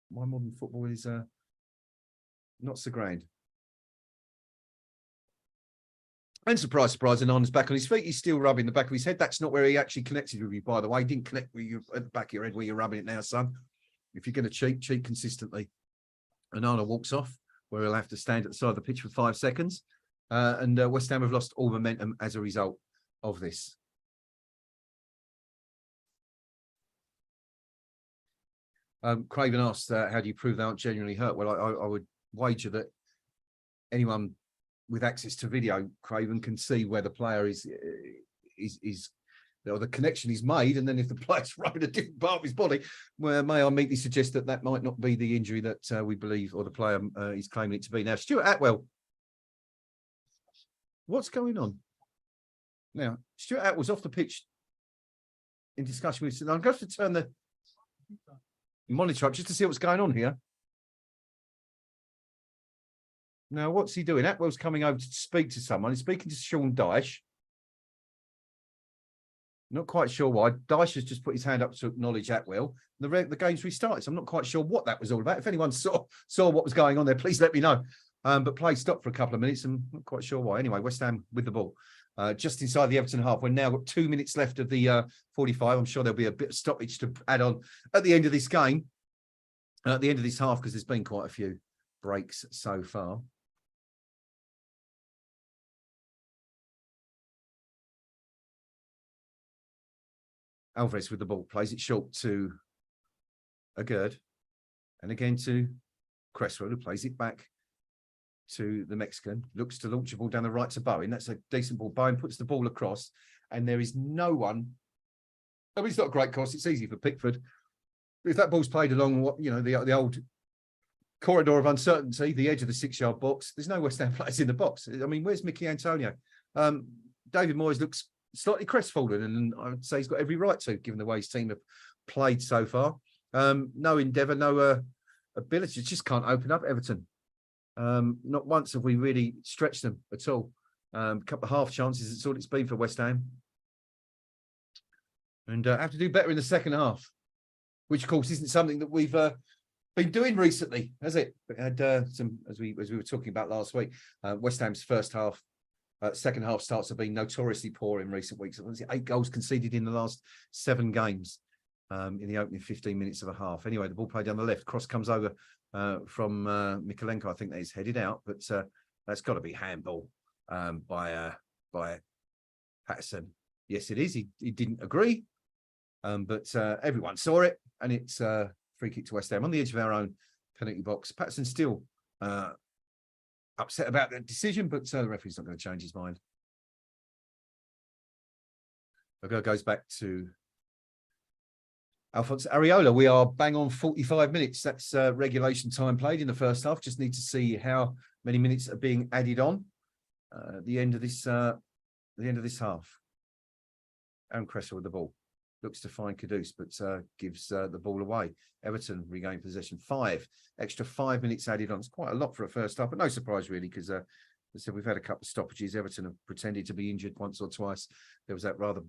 why modern football is not so grand. And surprise, surprise, Anana's back on his feet. He's still rubbing the back of his head. That's not where he actually connected with you, by the way. He didn't connect with you at the back of your head where you're rubbing it now, son. If you're going to cheat consistently. Onana walks off, where he'll have to stand at the side of the pitch for 5 seconds. And West Ham have lost all momentum as a result of this. Craven asked, how do you prove they aren't genuinely hurt? Well, I would wager that anyone with access to video, Craven, can see where the player is or the connection is made, and then if the player's rubbing a different part of his body, well, may I meekly suggest that might not be the injury that we believe, or the player is claiming it to be. Now, Stuart Atwell, what's going on? Now, Stuart Atwell's off the pitch in discussion with. I'm going to have to turn the monitor up just to see what's going on here. Now, what's he doing? Atwell's coming over to speak to someone. He's speaking to Sean Dyche. Not quite sure why. Dyche has just put his hand up to acknowledge Atwell. The game's restarted, so I'm not quite sure what that was all about. If anyone saw what was going on there, please let me know. But play stopped for a couple of minutes. I'm not quite sure why. Anyway, West Ham with the ball. Just inside the Everton half. We're now got 2 minutes left of the 45. I'm sure there'll be a bit of stoppage to add on at the end of this game. At the end of this half, because there's been quite a few breaks so far. Alvarez with the ball, plays it short to Agurd, and again to Cresswell, who plays it back to the Mexican, looks to launch a ball down the right to Bowen. That's a decent ball. Bowen puts the ball across, and there is no one. I mean, it's not a great cross. It's easy for Pickford. If that ball's played along what, you know, the old corridor of uncertainty, the edge of the 6-yard box, there's no West Ham players in the box. I mean, where's Mickey Antonio? David Moyes looks slightly crestfallen, and I would say he's got every right to, given the way his team have played so far. No endeavour, no ability. Just can't open up Everton. Not once have we really stretched them at all. A couple of half chances, it's all it's been for West Ham. And have to do better in the second half, which of course isn't something that we've been doing recently, has it? We had some, as we were talking about last week, West Ham's first half. Second half starts have been notoriously poor in recent weeks. 8 goals conceded in the last 7 games in the opening 15 minutes of a half. Anyway, the ball played down the left. Cross comes over from Mikolenko. I think that is headed out, but that's got to be handball by Patterson. Yes, it is. He didn't agree. But everyone saw it, and it's free kick to West Ham on the edge of our own penalty box. Patterson still upset about the decision, but the referee's not going to change his mind. The goes back to Alphonse Areola. We are bang on 45 minutes. That's regulation time played in the first half. Just need to see how many minutes are being added on at the end of this half. Aaron Cresswell with the ball. Looks to find Kudus, but gives the ball away. Everton regain possession. Extra 5 minutes added on. It's quite a lot for a first half, but no surprise really, because as I said, we've had a couple of stoppages. Everton have pretended to be injured once or twice. There was that rather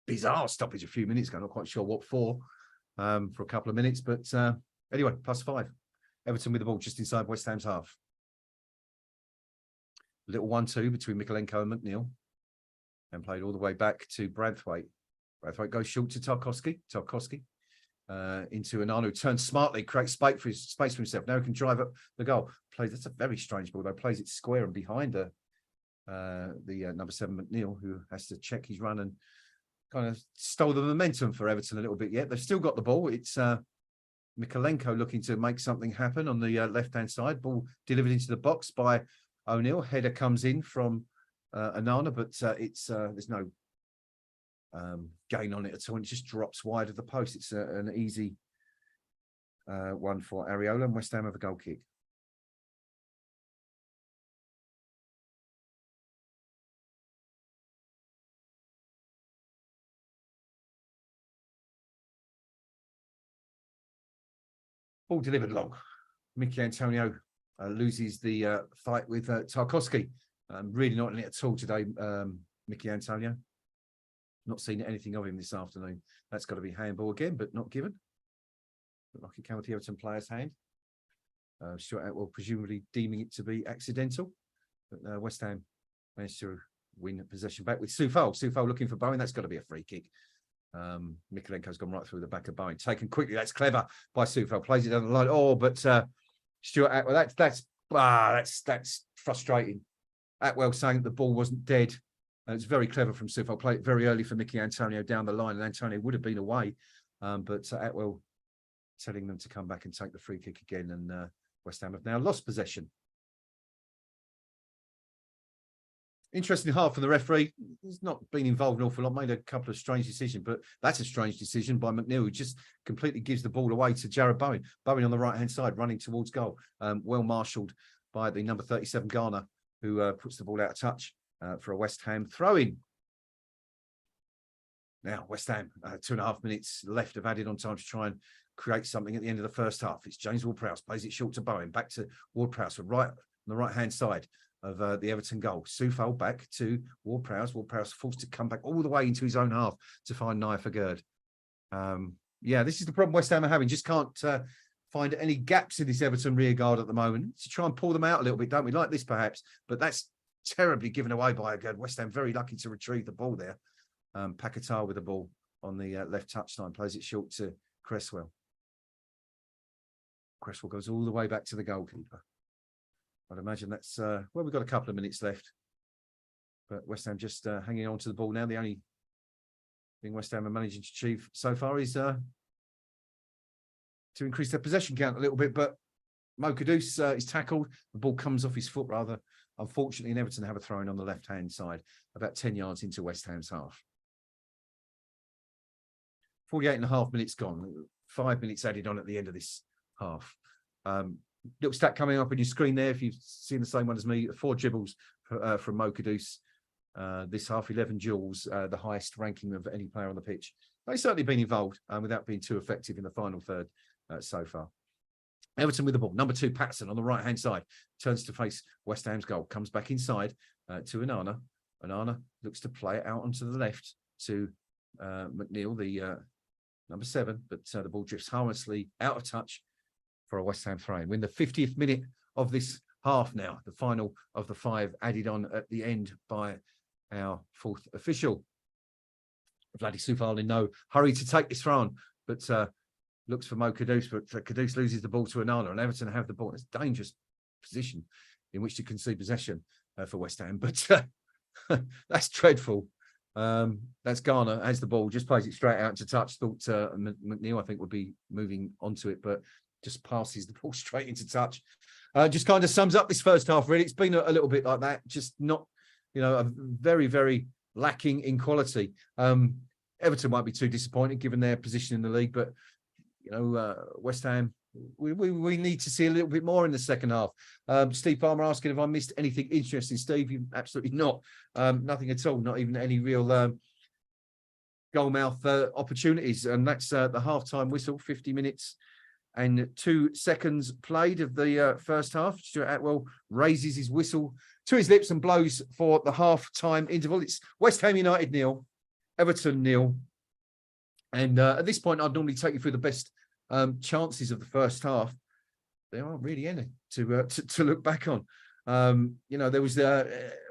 bizarre stoppage a few minutes ago. Not quite sure what for a couple of minutes, but anyway, +5. Everton with the ball just inside West Ham's half. Little 1-2 between Mikalenko and McNeil, and played all the way back to Braithwaite. Braithwaite goes short to Tarkowski. Into Ananu, turns smartly, creates space for himself. Now he can drive up the goal. That's a very strange ball, though. Plays it square and behind the number 7 McNeil, who has to check his run and kind of stole the momentum for Everton a little bit. Yet they've still got the ball. It's Mikalenko looking to make something happen on the left-hand side. Ball delivered into the box by O'Neill. Header comes in from Anana, but there's no gain on it at all. It just drops wide of the post. It's an easy one for Areola, and West Ham have a goal kick. Ball delivered long. Mickey Antonio loses the fight with Tarkowski. Really not in it at all today, Mickey Antonio. Not seen anything of him this afternoon. That's got to be handball again, but not given. Looked like it came with the Everton player's hand. Stuart Atwell presumably deeming it to be accidental. But West Ham managed to win possession back with Soufal. Soufal looking for Bowen. That's got to be a free kick. Mikalenko's gone right through the back of Bowen. Taken quickly. That's clever by Soufal. Plays it down the line. Oh, but Stuart Atwell, that's frustrating. Atwell saying that the ball wasn't dead. It's very clever from Soufal. Played it very early for Mickey Antonio down the line, and Antonio would have been away. But Atwell telling them to come back and take the free kick again, and West Ham have now lost possession. Interesting half from the referee. He's not been involved an awful lot, made a couple of strange decisions, but that's a strange decision by McNeil, who just completely gives the ball away to Jared Bowen. Bowen on the right-hand side, running towards goal. Well marshalled by the number 37 Garner, who puts the ball out of touch for a West Ham throw-in. Now, West Ham, 2.5 minutes left of added on time to try and create something at the end of the first half. It's James Ward-Prowse, plays it short to Bowen, back to Ward-Prowse, right on the right-hand side of the Everton goal. Soufal back to Ward-Prowse. Ward-Prowse forced to come back all the way into his own half to find Naya Fagerd. Yeah, this is the problem West Ham are having. Just can't find any gaps in this Everton rear guard at the moment. To try and pull them out a little bit, don't we? Like this, perhaps. But that's terribly given away by a West Ham. Very lucky to retrieve the ball there. Paquetá with the ball on the left touchline. Plays it short to Cresswell. Cresswell goes all the way back to the goalkeeper. I'd imagine that's, well, we've got a couple of minutes left. But West Ham just hanging on to the ball now. The only thing West Ham are managing to achieve so far is to increase their possession count a little bit. But Mo Kudus is tackled. The ball comes off his foot rather. Unfortunately, and Everton have a throw-in on the left-hand side, about 10 yards into West Ham's half. 48.5 minutes gone. 5 minutes added on at the end of this half. Little stat coming up on your screen there, if you've seen the same one as me. 4 dribbles from Mo Kudus. This half, 11 duels, the highest ranking of any player on the pitch. They've certainly been involved without being too effective in the final third so far. Everton with the ball. Number 2, Patterson on the right-hand side. Turns to face West Ham's goal. Comes back inside to Anana. Anana looks to play it out onto the left to McNeil, the number 7. But the ball drifts harmlessly out of touch for a West Ham throw-in. We're in the 50th minute of this half now. The final of the 5 added on at the end by our 4th official. Vladdy Soufal in no hurry to take this throw on, but looks for Mo Kudus, but Kudus loses the ball to Anana, and Everton have the ball. It's a dangerous position in which to concede possession for West Ham, but that's dreadful. That's Garner has the ball, just plays it straight out to touch. Thought McNeil, I think, would be moving onto it, but just passes the ball straight into touch. Just kind of sums up this first half, really. It's been a little bit like that, just not, a very, very lacking in quality. Everton might be too disappointed given their position in the league, but, West Ham, we need to see a little bit more in the second half. Steve Palmer asking if I missed anything interesting. Steve, you absolutely not. Nothing at all, not even any real goalmouth opportunities. And that's the half-time whistle, 50 minutes and 2 seconds played of the first half. Stuart Atwell raises his whistle to his lips and blows for the half-time interval. It's West Ham United 0, Everton 0. And at this point, I'd normally take you through the best chances of the first half. There aren't really any to look back on. There was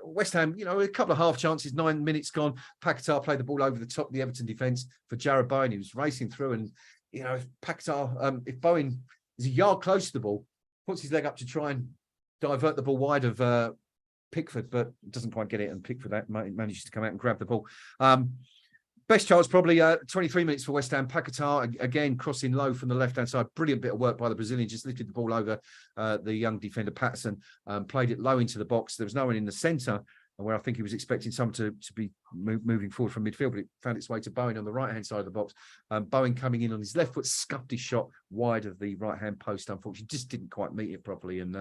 West Ham, a couple of half chances, 9 minutes gone. Paquetá played the ball over the top of the Everton defence for Jarrod Bowen. He was racing through, and if Paquetá, if Bowen is a yard close to the ball, puts his leg up to try and divert the ball wide of Pickford, but doesn't quite get it, and Pickford manages to come out and grab the ball. Best chance probably 23 minutes for West Ham. Paquetá again crossing low from the left-hand side. Brilliant bit of work by the Brazilian. Just lifted the ball over the young defender Patterson, played it low into the box. There was no one in the centre where I think he was expecting someone to be moving forward from midfield, but it found its way to Bowen on the right-hand side of the box. Bowen coming in on his left foot, scuffed his shot wide of the right-hand post. Unfortunately, just didn't quite meet it properly. And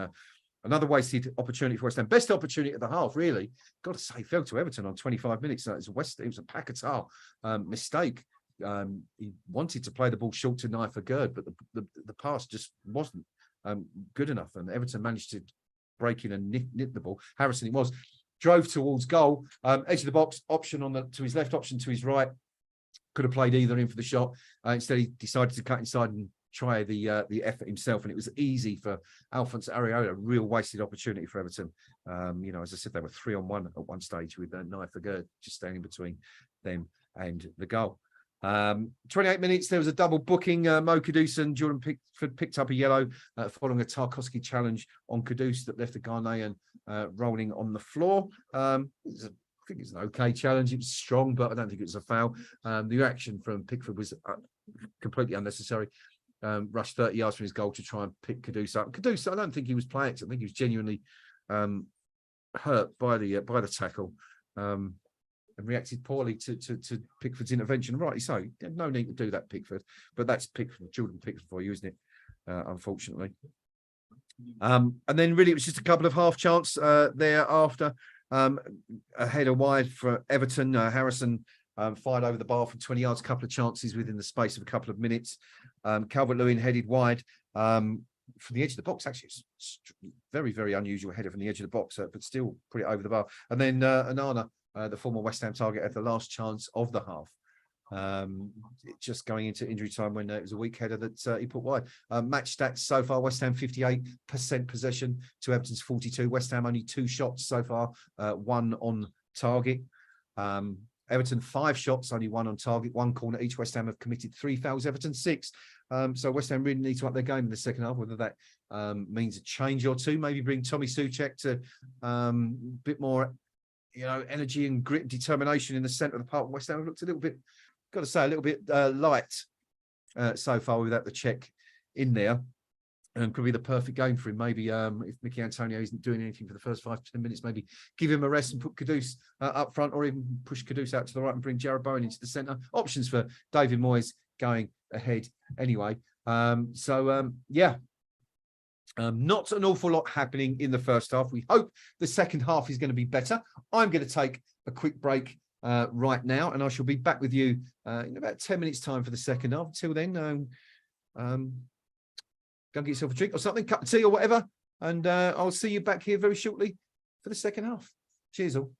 another wasted opportunity for West Ham. Best opportunity of the half, really. Got to say, fell to Everton on 25 minutes. It was a Paquetá mistake. He wanted to play the ball short to Naifer Gerd, but the pass just wasn't good enough. And Everton managed to break in and nip the ball. Harrison, it was, drove towards goal. Edge of the box, option to his left, option to his right. Could have played either in for the shot. Instead, he decided to cut inside and try the effort himself, and it was easy for Alphonse Areola. Real wasted opportunity for Everton. As I said, they were 3-on-1 at one stage with Naifer Gerd just standing between them and the goal. 28 minutes, there was a double booking. Mo Kudus and Jordan Pickford picked up a yellow following a Tarkowski challenge on Kudus that left the Ghanaian rolling on the floor. I think it's an okay challenge. It was strong, but I don't think it was a foul. The reaction from Pickford was completely unnecessary. Rushed 30 yards from his goal to try and pick Kudus up. Kudus, I don't think he was playing it. I think he was genuinely hurt by the tackle and reacted poorly to Pickford's intervention. Rightly so. No need to do that, Pickford. But that's Pickford, Jordan Pickford for you, isn't it? Unfortunately. And then really it was just a couple of half chance thereafter. A header wide for Everton. Harrison fired over the bar from 20 yards, a couple of chances within the space of a couple of minutes. Calvert-Lewin headed wide from the edge of the box. Actually, it's very, very unusual header from the edge of the box, but still put it over the bar. And then Anana, the former West Ham target, had the last chance of the half. Just going into injury time when it was a weak header that he put wide. Match stats so far: West Ham 58% possession to Everton's 42. West Ham only 2 shots so far, 1 on target. Everton 5 shots, only 1 on target, 1 corner each. West Ham have committed 3 fouls, Everton 6. So West Ham really need to up their game in the second half, whether that means a change or two, maybe bring Tommy Souček to a bit more, energy and grit and determination in the centre of the park. West Ham have looked a little bit, got to say, a little bit light so far without the check in there. And could be the perfect game for him. Maybe if Mickey Antonio isn't doing anything for the first 5 to 10 minutes, maybe give him a rest and put Kudus up front, or even push Kudus out to the right and bring Jarrod Bowen into the centre. Options for David Moyes going ahead anyway. Not an awful lot happening in the first half. We hope the second half is going to be better. I'm going to take a quick break right now, and I shall be back with you in about 10 minutes' time for the second half. Until then, go and get yourself a drink or something, cup of tea or whatever, and I'll see you back here very shortly for the second half. Cheers all.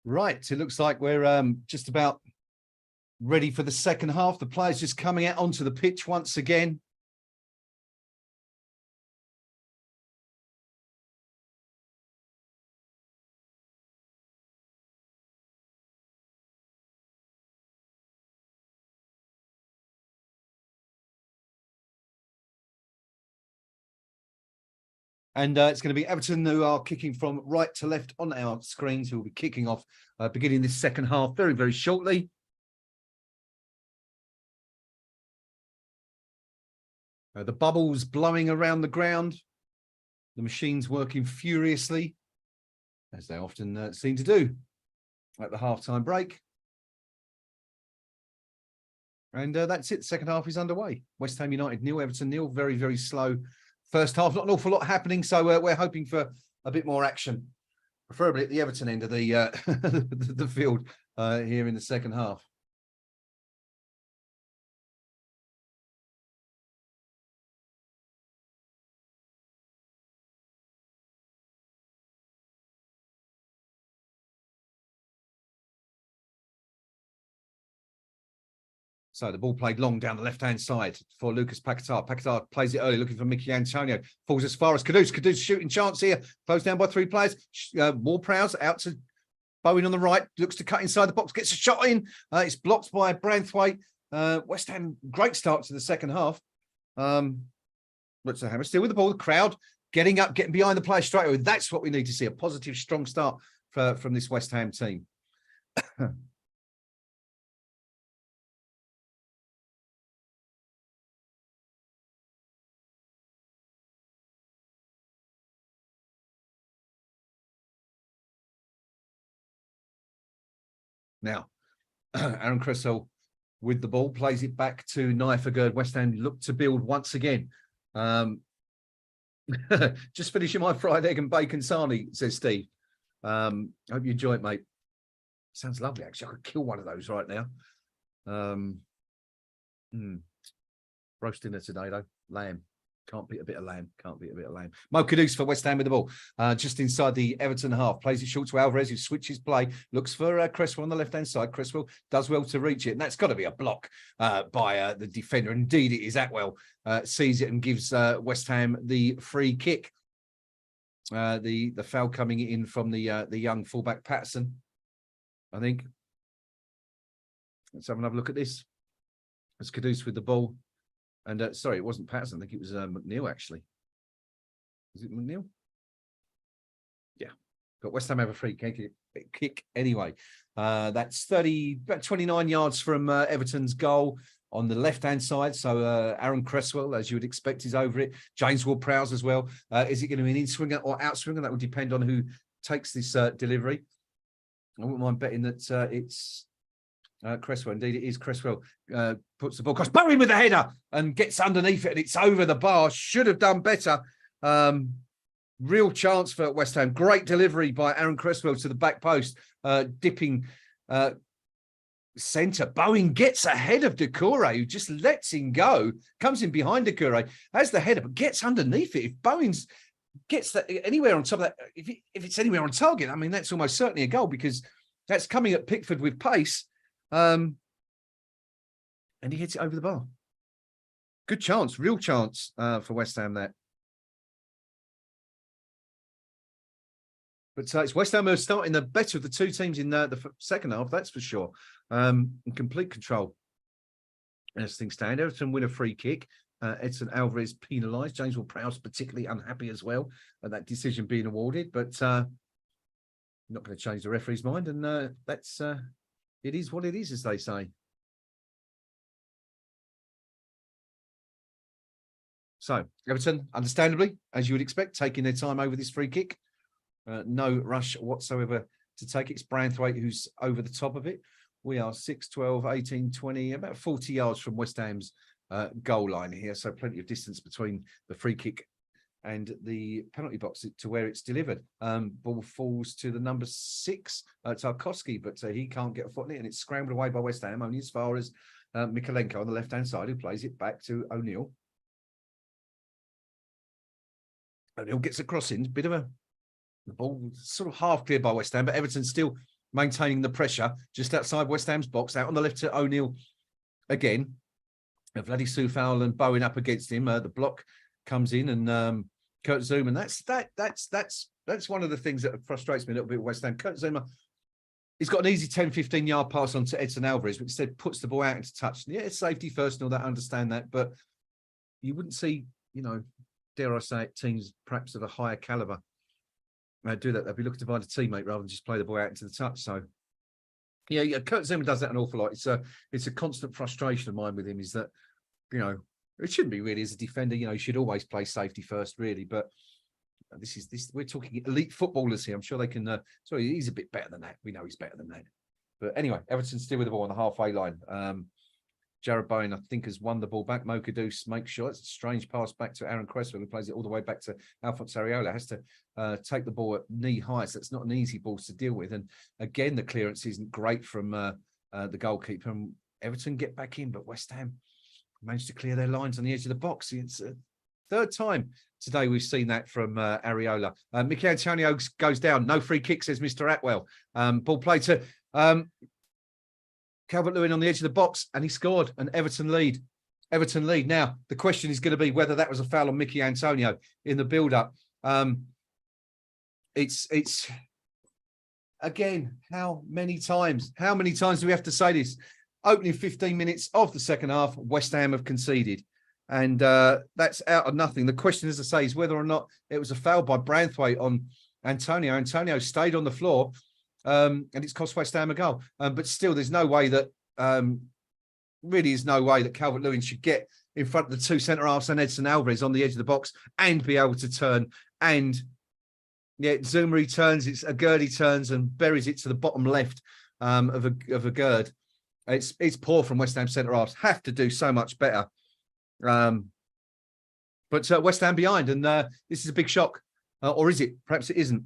Right, it looks like we're just about ready for the second half. The players just coming out onto the pitch once again. And it's going to be Everton who are kicking from right to left on our screens, who will be kicking off beginning this second half very, very shortly. The bubbles blowing around the ground. The machines working furiously, as they often seem to do at the halftime break. And that's it. The second half is underway. West Ham United 0, Everton 0. Very, very slow first half. Not an awful lot happening, so we're hoping for a bit more action, preferably at the Everton end of the the field here in the second half. So the ball played long down the left-hand side for Lucas Paquetá. Paquetá plays it early, looking for Mickey Antonio. Falls as far as Kudus. Kudus shooting chance here. Closed down by three players. Ward-Prowse out to Bowen on the right. Looks to cut inside the box. Gets a shot in. It's blocked by Branthwaite. West Ham, great start to the second half. West Ham still with the ball. The crowd getting up, getting behind the player straight away. That's what we need to see. A positive, strong start from this West Ham team. Now, Aaron Cresswell with the ball, plays it back to Nyfagerd. West Ham look to build once again. Just finishing my fried egg and bacon sarnie, says Steve. Hope you enjoy it, mate. Sounds lovely, actually. I could kill one of those right now. Roast dinner today, though. Lamb. Can't beat a bit of lamb. Can't beat a bit of lamb. Mo Kudus for West Ham with the ball. Just inside the Everton half. Plays it short to Alvarez, who switches play. Looks for Cresswell on the left-hand side. Cresswell does well to reach it. And that's got to be a block by the defender. Indeed, it is. Atwell sees it and gives West Ham the free kick. The foul coming in from the young fullback Patterson, I think. Let's have another look at this. It's Kudus with the ball. And sorry, it wasn't Patterson. I think it was McNeil, actually. Is it McNeil? Yeah. But West Ham have a free kick anyway. That's about 29 yards from Everton's goal on the left-hand side. So Aaron Cresswell, as you would expect, is over it. James Ward-Prowse as well. Is it going to be an in-swinger or out-swinger? That would depend on who takes this delivery. I wouldn't mind betting that it's Cresswell. Indeed, it is Cresswell. Puts the ball across. Bowen with the header and gets underneath it, and it's over the bar. Should have done better. Real chance for West Ham. Great delivery by Aaron Cresswell to the back post, dipping centre. Bowen gets ahead of Doucouré, who just lets him go. Comes in behind Doucouré, has the header, but gets underneath it. If Bowen's gets that anywhere on top of that, if it's anywhere on target, I mean, that's almost certainly a goal, because that's coming at Pickford with pace. And he hits it over the bar. Good chance, real chance for West Ham there. But it's West Ham are starting the better of the two teams in the second half, that's for sure. In complete control as things stand. Everton win a free kick. Edson Alvarez penalised. James Ward-Prowse particularly unhappy as well at that decision being awarded. But not going to change the referee's mind. And that's... it is what it is, as they say. So, Everton, understandably, as you would expect, taking their time over this free kick. No rush whatsoever to take it. It's Branthwaite who's over the top of it. We are 6, 12, 18, 20, about 40 yards from West Ham's goal line here. So plenty of distance between the free kick and the penalty box to where it's delivered. Ball falls to the number 6, Tarkowski, but he can't get a foot in it, and it's scrambled away by West Ham, only as far as Mikalenko on the left-hand side, who plays it back to O'Neill. O'Neill gets a crossing, bit of the ball sort of half cleared by West Ham, but Everton still maintaining the pressure just outside West Ham's box, out on the left to O'Neill again. Vladdy Soufal and Bowen up against him. The block comes in, and Kurt Zouma. That's one of the things that frustrates me a little bit with West Ham. Kurt Zouma, he's got an easy 10, 15-yard pass on to Edson Alvarez, but instead puts the ball out into touch. Yeah, it's safety first and all that, I understand that, but you wouldn't see, dare I say it, teams perhaps of a higher caliber do that. They'd be looking to find a teammate rather than just play the ball out into the touch. So, yeah, Kurt Zouma does that an awful lot. It's a constant frustration of mine with him, is that, it shouldn't be really as a defender. You should always play safety first, really. But this we're talking elite footballers here. I'm sure they can. Sorry, he's a bit better than that. We know he's better than that. But anyway, Everton still with the ball on the halfway line. Jared Bowen, I think, has won the ball back. Mo Kudus makes sure. It's a strange pass back to Aaron Cresswell, who plays it all the way back to Alphonse Areola. Has to take the ball at knee high, so it's not an easy ball to deal with. And again, the clearance isn't great from the goalkeeper. And Everton get back in, but West Ham managed to clear their lines on the edge of the box. It's a third time today we've seen that from Areola. Mickey Antonio goes down. No free kick, says Mr. Atwell. Ball played to Calvert-Lewin on the edge of the box, and he scored. An Everton lead. Now, the question is going to be whether that was a foul on Mickey Antonio in the build-up. It's again, how many times do we have to say this? Opening 15 minutes of the second half, West Ham have conceded. And that's out of nothing. The question, as I say, is whether or not it was a foul by Branthwaite on Antonio. Antonio stayed on the floor, and it's cost West Ham a goal. But still, there's no way that, really is no way that Calvert-Lewin should get in front of the two centre-halves and Edson Alvarez on the edge of the box and be able to turn. And, yeah, Zouma turns, it's Agurdi turns and buries it to the bottom left of a gird. It's poor from West Ham centre-halves. Have to do so much better. But West Ham behind, and this is a big shock. Or is it? Perhaps it isn't.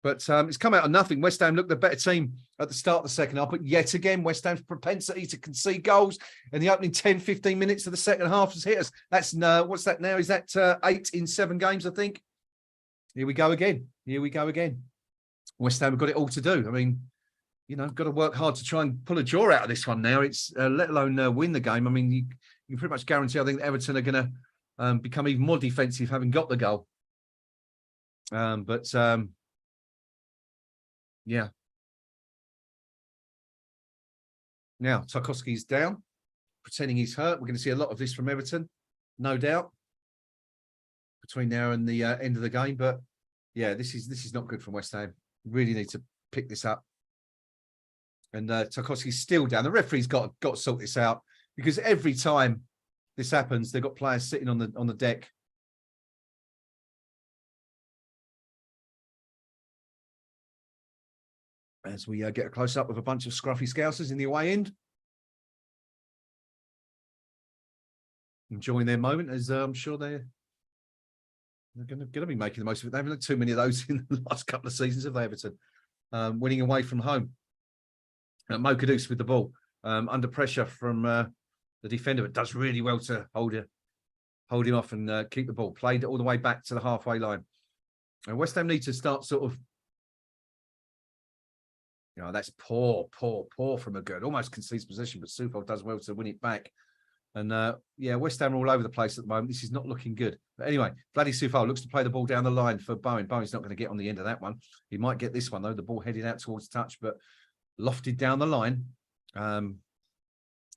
But it's come out of nothing. West Ham looked the better team at the start of the second half, but yet again, West Ham's propensity to concede goals in the opening 10, 15 minutes of the second half has hit us. That's, what's that now? Is that 8 in 7 games, I think? Here we go again. West Ham have got it all to do. I mean, got to work hard to try and pull a draw out of this one now. It's let alone win the game. I mean, you can pretty much guarantee, I think, Everton are going to become even more defensive having got the goal. Yeah. Now, Tarkowski's down, pretending he's hurt. We're going to see a lot of this from Everton, no doubt, between now and the end of the game. But, yeah, this is not good from West Ham. Really need to pick this up. And Tarkowski's still down. The referee's got to sort this out, because every time this happens, they've got players sitting on the deck. As we get a close-up of a bunch of scruffy Scousers in the away end. Enjoying their moment, as I'm sure they're going to be making the most of it. They haven't had too many of those in the last couple of seasons, have they, Everton? Winning away from home. Mo Kudus with the ball, under pressure from the defender, but does really well to hold him off and keep the ball. Played it all the way back to the halfway line. And West Ham need to start sort of, that's poor from a good. Almost concedes possession, but Soufal does well to win it back. And, West Ham are all over the place at the moment. This is not looking good. But anyway, Vladdy Soufal looks to play the ball down the line for Bowen. Bowen's not going to get on the end of that one. He might get this one, though. The ball headed out towards touch, but lofted down the line.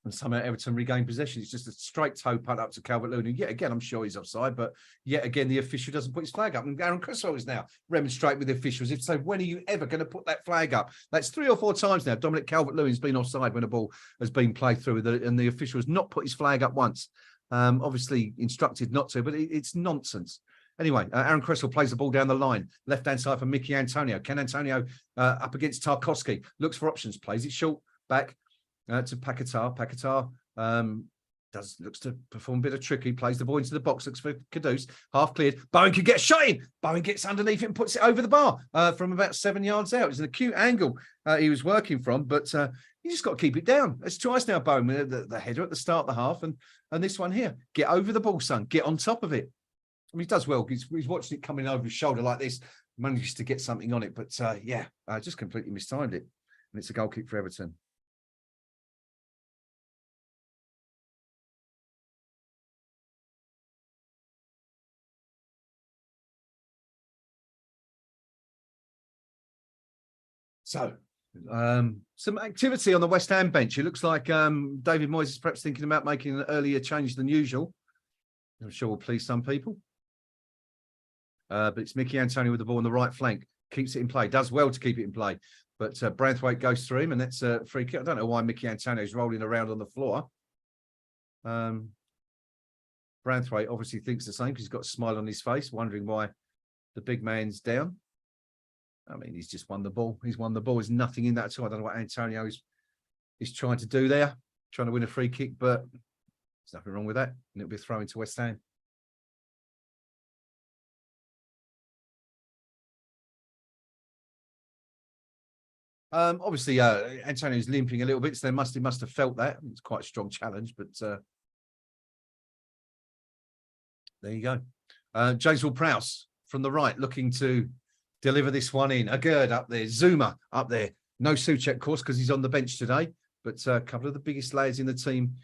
And somehow Everton regained possession. It's just a straight toe punt up to Calvert-Lewin. And yet again, I'm sure he's offside, but yet again, the official doesn't put his flag up. And Aaron Cresswell is now remonstrating with the officials. If so, when are you ever going to put that flag up? That's 3 or 4 times now. Dominic Calvert-Lewin's been offside when a ball has been played through, and the official has not put his flag up once. Obviously instructed not to, but it's nonsense. Anyway, Aaron Cresswell plays the ball down the line. Left-hand side for Mickey Antonio. Ken Antonio up against Tarkowski. Looks for options. Plays it short back to Paquetá. Paquetá looks to perform a bit of tricky. Plays the ball into the box. Looks for Kudus. Half cleared. Bowen could get a shot in. Bowen gets underneath it and puts it over the bar from about 7 yards out. It's an acute angle he was working from, but you just got to keep it down. It's twice now, Bowen, the header at the start of the half, and this one here. Get over the ball, son. Get on top of it. I mean, he does well. He's watching it coming over his shoulder like this, manages to get something on it. But just completely mistimed it. And it's a goal kick for Everton. So, some activity on the West Ham bench. It looks like David Moyes is perhaps thinking about making an earlier change than usual. I'm sure will please some people. But it's Mickey Antonio with the ball on the right flank. Keeps it in play. Does well to keep it in play. But Branthwaite goes through him, and that's a free kick. I don't know why Mickey Antonio is rolling around on the floor. Branthwaite obviously thinks the same because he's got a smile on his face, wondering why the big man's down. I mean, he's just won the ball. He's won the ball. There's nothing in that at all. I don't know what Antonio is trying to do there, trying to win a free kick, but there's nothing wrong with that. And it'll be a throw into West Ham. Obviously, Antonio's limping a little bit, so he must have felt that. It's quite a strong challenge, but there you go. James Ward-Prowse from the right, looking to deliver this one in. Agurd up there, Zuma up there. No Souček, of course, because he's on the bench today. But a couple of the biggest lads in the team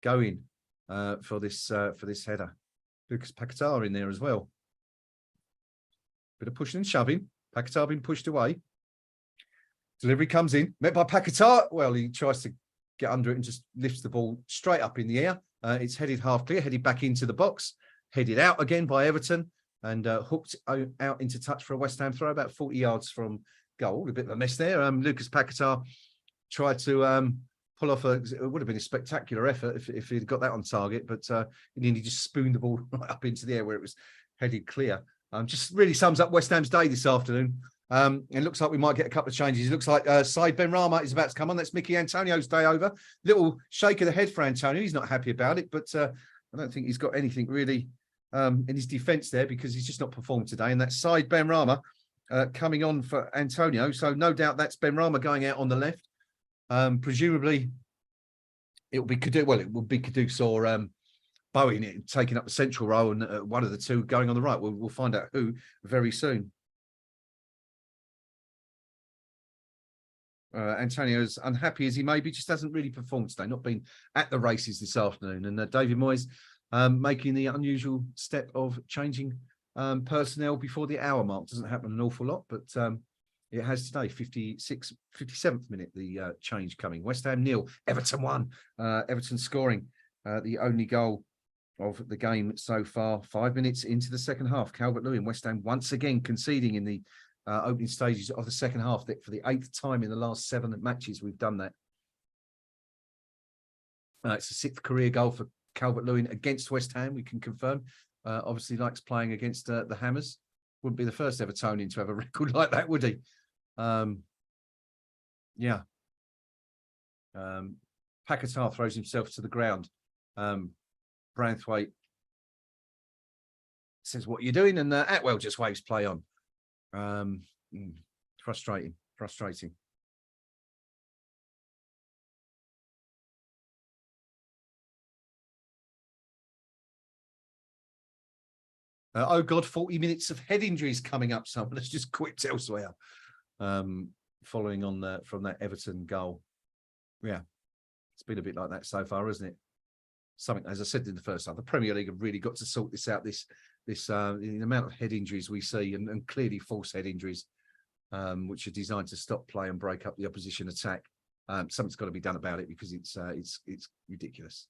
going for this header. Lucas Paquetá in there as well. Bit of pushing and shoving. Paquetá being pushed away. Delivery comes in, met by Paquetá. Well, he tries to get under it and just lifts the ball straight up in the air. It's headed half clear, headed back into the box, headed out again by Everton, and hooked out into touch for a West Ham throw about 40 yards from goal. A bit of a mess there. Lucas Paquetá tried to pull off it would have been a spectacular effort if he'd got that on target, but in the end he just spooned the ball right up into the air where it was headed clear. Just really sums up West Ham's day this afternoon. It looks like we might get a couple of changes. It looks like Said Benrahma is about to come on. That's Mickey Antonio's day over. Little shake of the head for Antonio. He's not happy about it, but I don't think he's got anything really in his defence there because he's just not performed today. And that's Said Benrahma coming on for Antonio. So no doubt that's Benrahma going out on the left. Presumably it will be Kudus. Well, it will be Kudus or Bowen taking up the central role, and one of the two going on the right. We'll find out who very soon. Antonio's unhappy as he may be, just hasn't really performed today, not been at the races this afternoon. And David Moyes making the unusual step of changing personnel before the hour mark. Doesn't happen an awful lot, but it has today. 57th minute, the change coming. West Ham 0, Everton 1. Everton scoring the only goal of the game so far. 5 minutes into the second half. Calvert-Lewin, West Ham once again conceding in the opening stages of the second half. For the 8th time in the last 7 matches, we've done that. It's the 6th career goal for Calvert-Lewin against West Ham, we can confirm. Obviously likes playing against the Hammers. Wouldn't be the first Evertonian to have a record like that, would he? Paquetá throws himself to the ground. Branthwaite says, "What are you doing?" And Atwell just waves play on. Frustrating. Oh God, 40 minutes of head injuries coming up. So let's just quit elsewhere. Following on from that Everton goal. Yeah, it's been a bit like that so far, isn't it? Something, as I said in the first half, the Premier League have really got to sort this out. The amount of head injuries we see, and clearly false head injuries, which are designed to stop play and break up the opposition attack. Something's got to be done about it because it's ridiculous.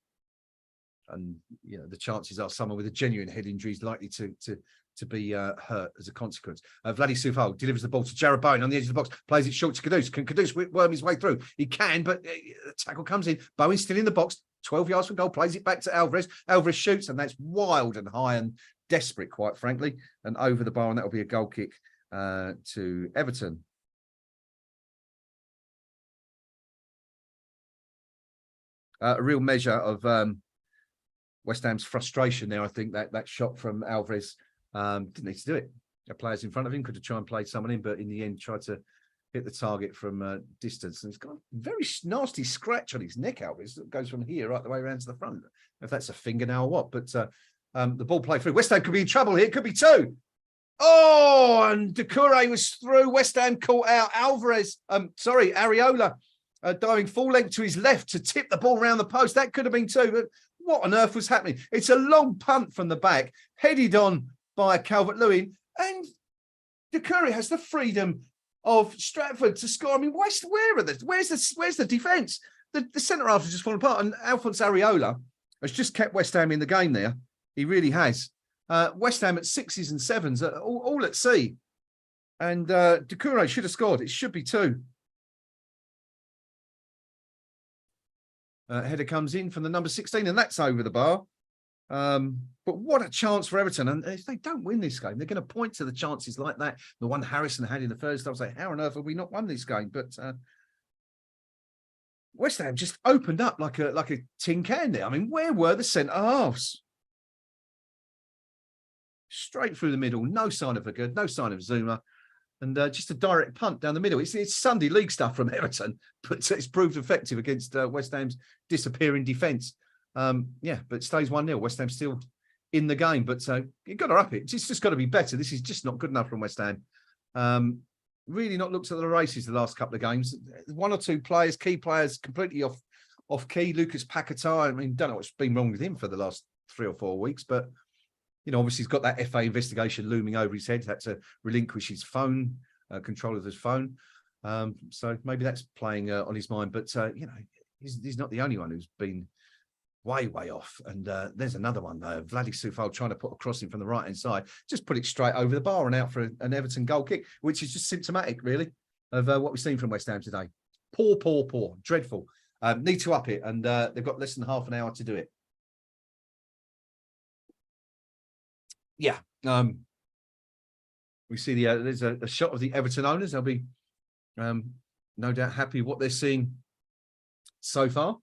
And you know, the chances are someone with a genuine head injury is likely to be hurt as a consequence. Vladdy Soufal delivers the ball to Jarrod Bowen on the edge of the box, plays it short to Kudus. Can Kudus worm his way through? He can, but the tackle comes in. Bowen's still in the box, 12 yards from goal, plays it back to Alvarez. Alvarez shoots, and that's wild and high and desperate, quite frankly, and over the bar, and that'll be a goal kick to Everton. A real measure of West Ham's frustration there. I think that shot from Alvarez didn't need to do it. The players in front of him could have tried and played someone in, but in the end tried to hit the target from distance. And he's got a very nasty scratch on his neck, Alvarez, that goes from here right the way around to the front. If that's a fingernail or what, but The ball played through. West Ham could be in trouble here. It could be two. Oh, and Doucouré was through. West Ham caught out. Areola diving full length to his left to tip the ball around the post. That could have been two, but what on earth was happening? It's a long punt from the back, headed on by Calvert-Lewin, and Doucouré has the freedom of Stratford to score. I mean, where's the defence? The centre half has just fallen apart, and Alphonse Areola has just kept West Ham in the game there. He really has. West Ham at 6s and 7s, all at sea. And Doucouré should have scored. It should be two. Header comes in from the number 16, and that's over the bar. But what a chance for Everton. And if they don't win this game, they're going to point to the chances like that. The one Harrison had in the first, I was like, how on earth have we not won this game? But West Ham just opened up like a tin can there. I mean, where were the centre halves? Straight through the middle, no sign of Vergood, no sign of Zuma, and just a direct punt down the middle. It's Sunday league stuff from Everton, but it's proved effective against West Ham's disappearing defence. But it stays 1-0. West Ham still in the game, but you've got to up it. It's just got to be better. This is just not good enough from West Ham. Really not looked at the races the last couple of games. One or two players, key players, completely off key. Lucas Paquetá, I mean, don't know what's been wrong with him for the last 3 or 4 weeks, but obviously he's got that FA investigation looming over his head. Had to relinquish his phone, control of his phone. So maybe that's playing on his mind. But, he's not the only one who's been way off. And there's another one, Vladi Soufal trying to put a crossing from the right-hand side. Just put it straight over the bar and out for an Everton goal kick, which is just symptomatic, really, of what we've seen from West Ham today. Poor. Dreadful. Need to up it. And they've got less than half an hour to do it. Yeah, we see there's a shot of the Everton owners. They'll be no doubt happy with what they're seeing so far.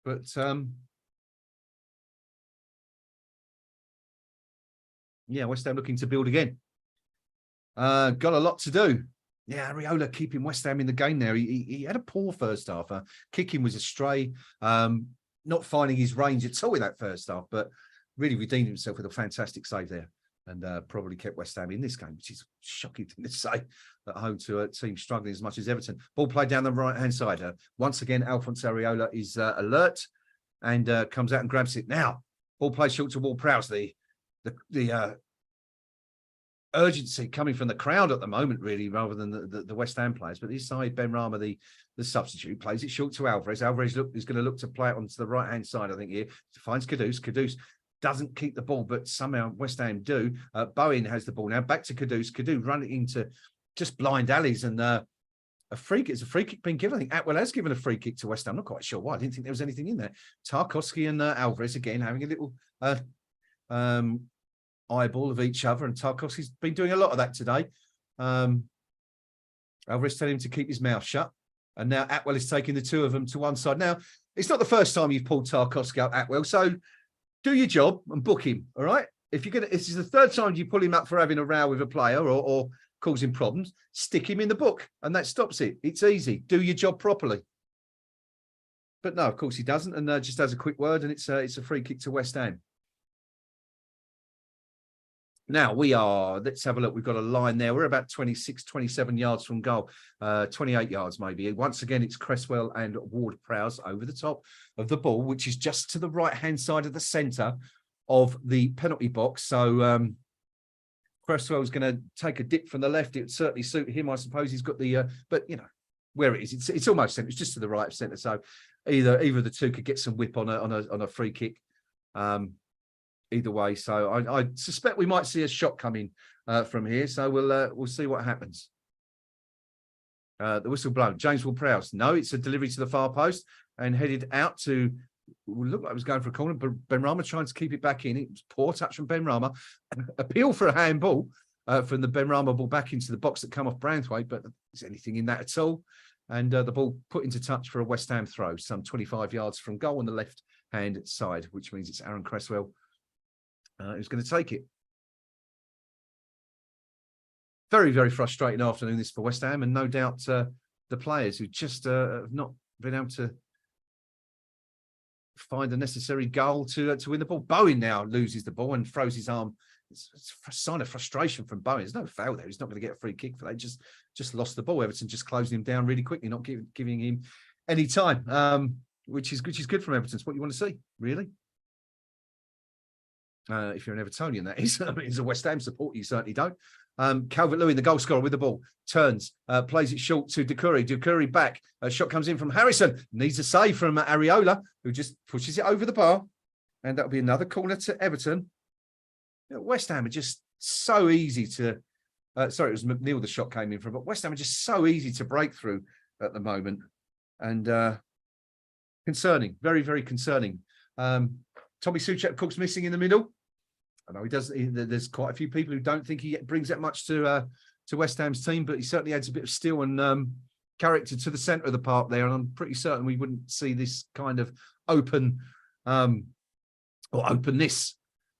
But West Ham looking to build again. Got a lot to do. Yeah, Areola keeping West Ham in the game there. He had a poor first half. Kicking was astray. Not finding his range at all in that first half, but really redeemed himself with a fantastic save there, and probably kept West Ham in this game, which is a shocking thing to say at home to a team struggling as much as Everton. Ball played down the right-hand side. Once again, Alphonse Areola is alert and comes out and grabs it. Now, ball played short to Ward-Prowse. The urgency coming from the crowd at the moment, really, rather than the West Ham players. But this side, Benrahma, the substitute, plays it short to Alvarez. Alvarez is going to look to play it onto the right-hand side, I think, here. Finds Kudus. Kudus doesn't keep the ball, but somehow West Ham do. Bowen has the ball now. Back to Kudus. Kudus running into just blind alleys, and a free kick. It's a free kick being given. I think Atwell has given a free kick to West Ham. I'm not quite sure why. I didn't think there was anything in there. Tarkowski and Alvarez again having a little eyeball of each other, and Tarkowski's been doing a lot of that today. Alvarez telling him to keep his mouth shut, and now Atwell is taking the two of them to one side. Now, it's not the first time you've pulled Tarkowski out, Atwell, so do your job and book him, all right? If this is the third time you pull him up for having a row with a player or causing problems, stick him in the book, and that stops it. It's easy. Do your job properly. But no, of course he doesn't, and just has a quick word, and it's a free kick to West Ham. Now let's have a look. We've got a line there. We're about 26, 27 yards from goal, 28 yards maybe. Once again, it's Cresswell and Ward-Prowse over the top of the ball, which is just to the right-hand side of the centre of the penalty box. So Cresswell's going to take a dip from the left. It would certainly suit him, I suppose. He's got the, but where it is, it's almost centre. It's just to the right of centre. So either of the two could get some whip on a free kick. Either way, so I suspect we might see a shot coming from here. So we'll see what happens. The whistle blown. James Ward-Prowse. No, it's a delivery to the far post and headed out to. Looked like it was going for a corner, but Benrahma trying to keep it back in. It was poor touch from Benrahma. Appeal for a handball from the Benrahma ball back into the box that come off Branthwaite, but is anything in that at all? And the ball put into touch for a West Ham throw, some 25 yards from goal on the left-hand side, which means it's Aaron Cresswell who's going to take it. Very, very frustrating afternoon this for West Ham, and no doubt the players who just have not been able to find the necessary goal to win the ball. Bowen now loses the ball and throws his arm. It's a sign of frustration from Bowen. There's no foul there. He's not going to get a free kick for that. Just lost the ball. Everton just closing him down really quickly, not giving him any time, which is good from Everton. It's what you want to see, really. If you're an Evertonian, that is. I mean, as a West Ham supporter, you certainly don't. Calvert-Lewin, the goal scorer, with the ball, turns, plays it short to Doucouré. Doucouré back. A shot comes in from Harrison. Needs a save from Areola, who just pushes it over the bar. And that'll be another corner to Everton. You know, West Ham are just so easy to... sorry, it was McNeil the shot came in from, but West Ham are just so easy to break through at the moment. And concerning, very, very concerning. Tommy Souček, of course, missing in the middle. I know he does. There's quite a few people who don't think he brings that much to West Ham's team, but he certainly adds a bit of steel and character to the centre of the park there. And I'm pretty certain we wouldn't see this kind of open or openness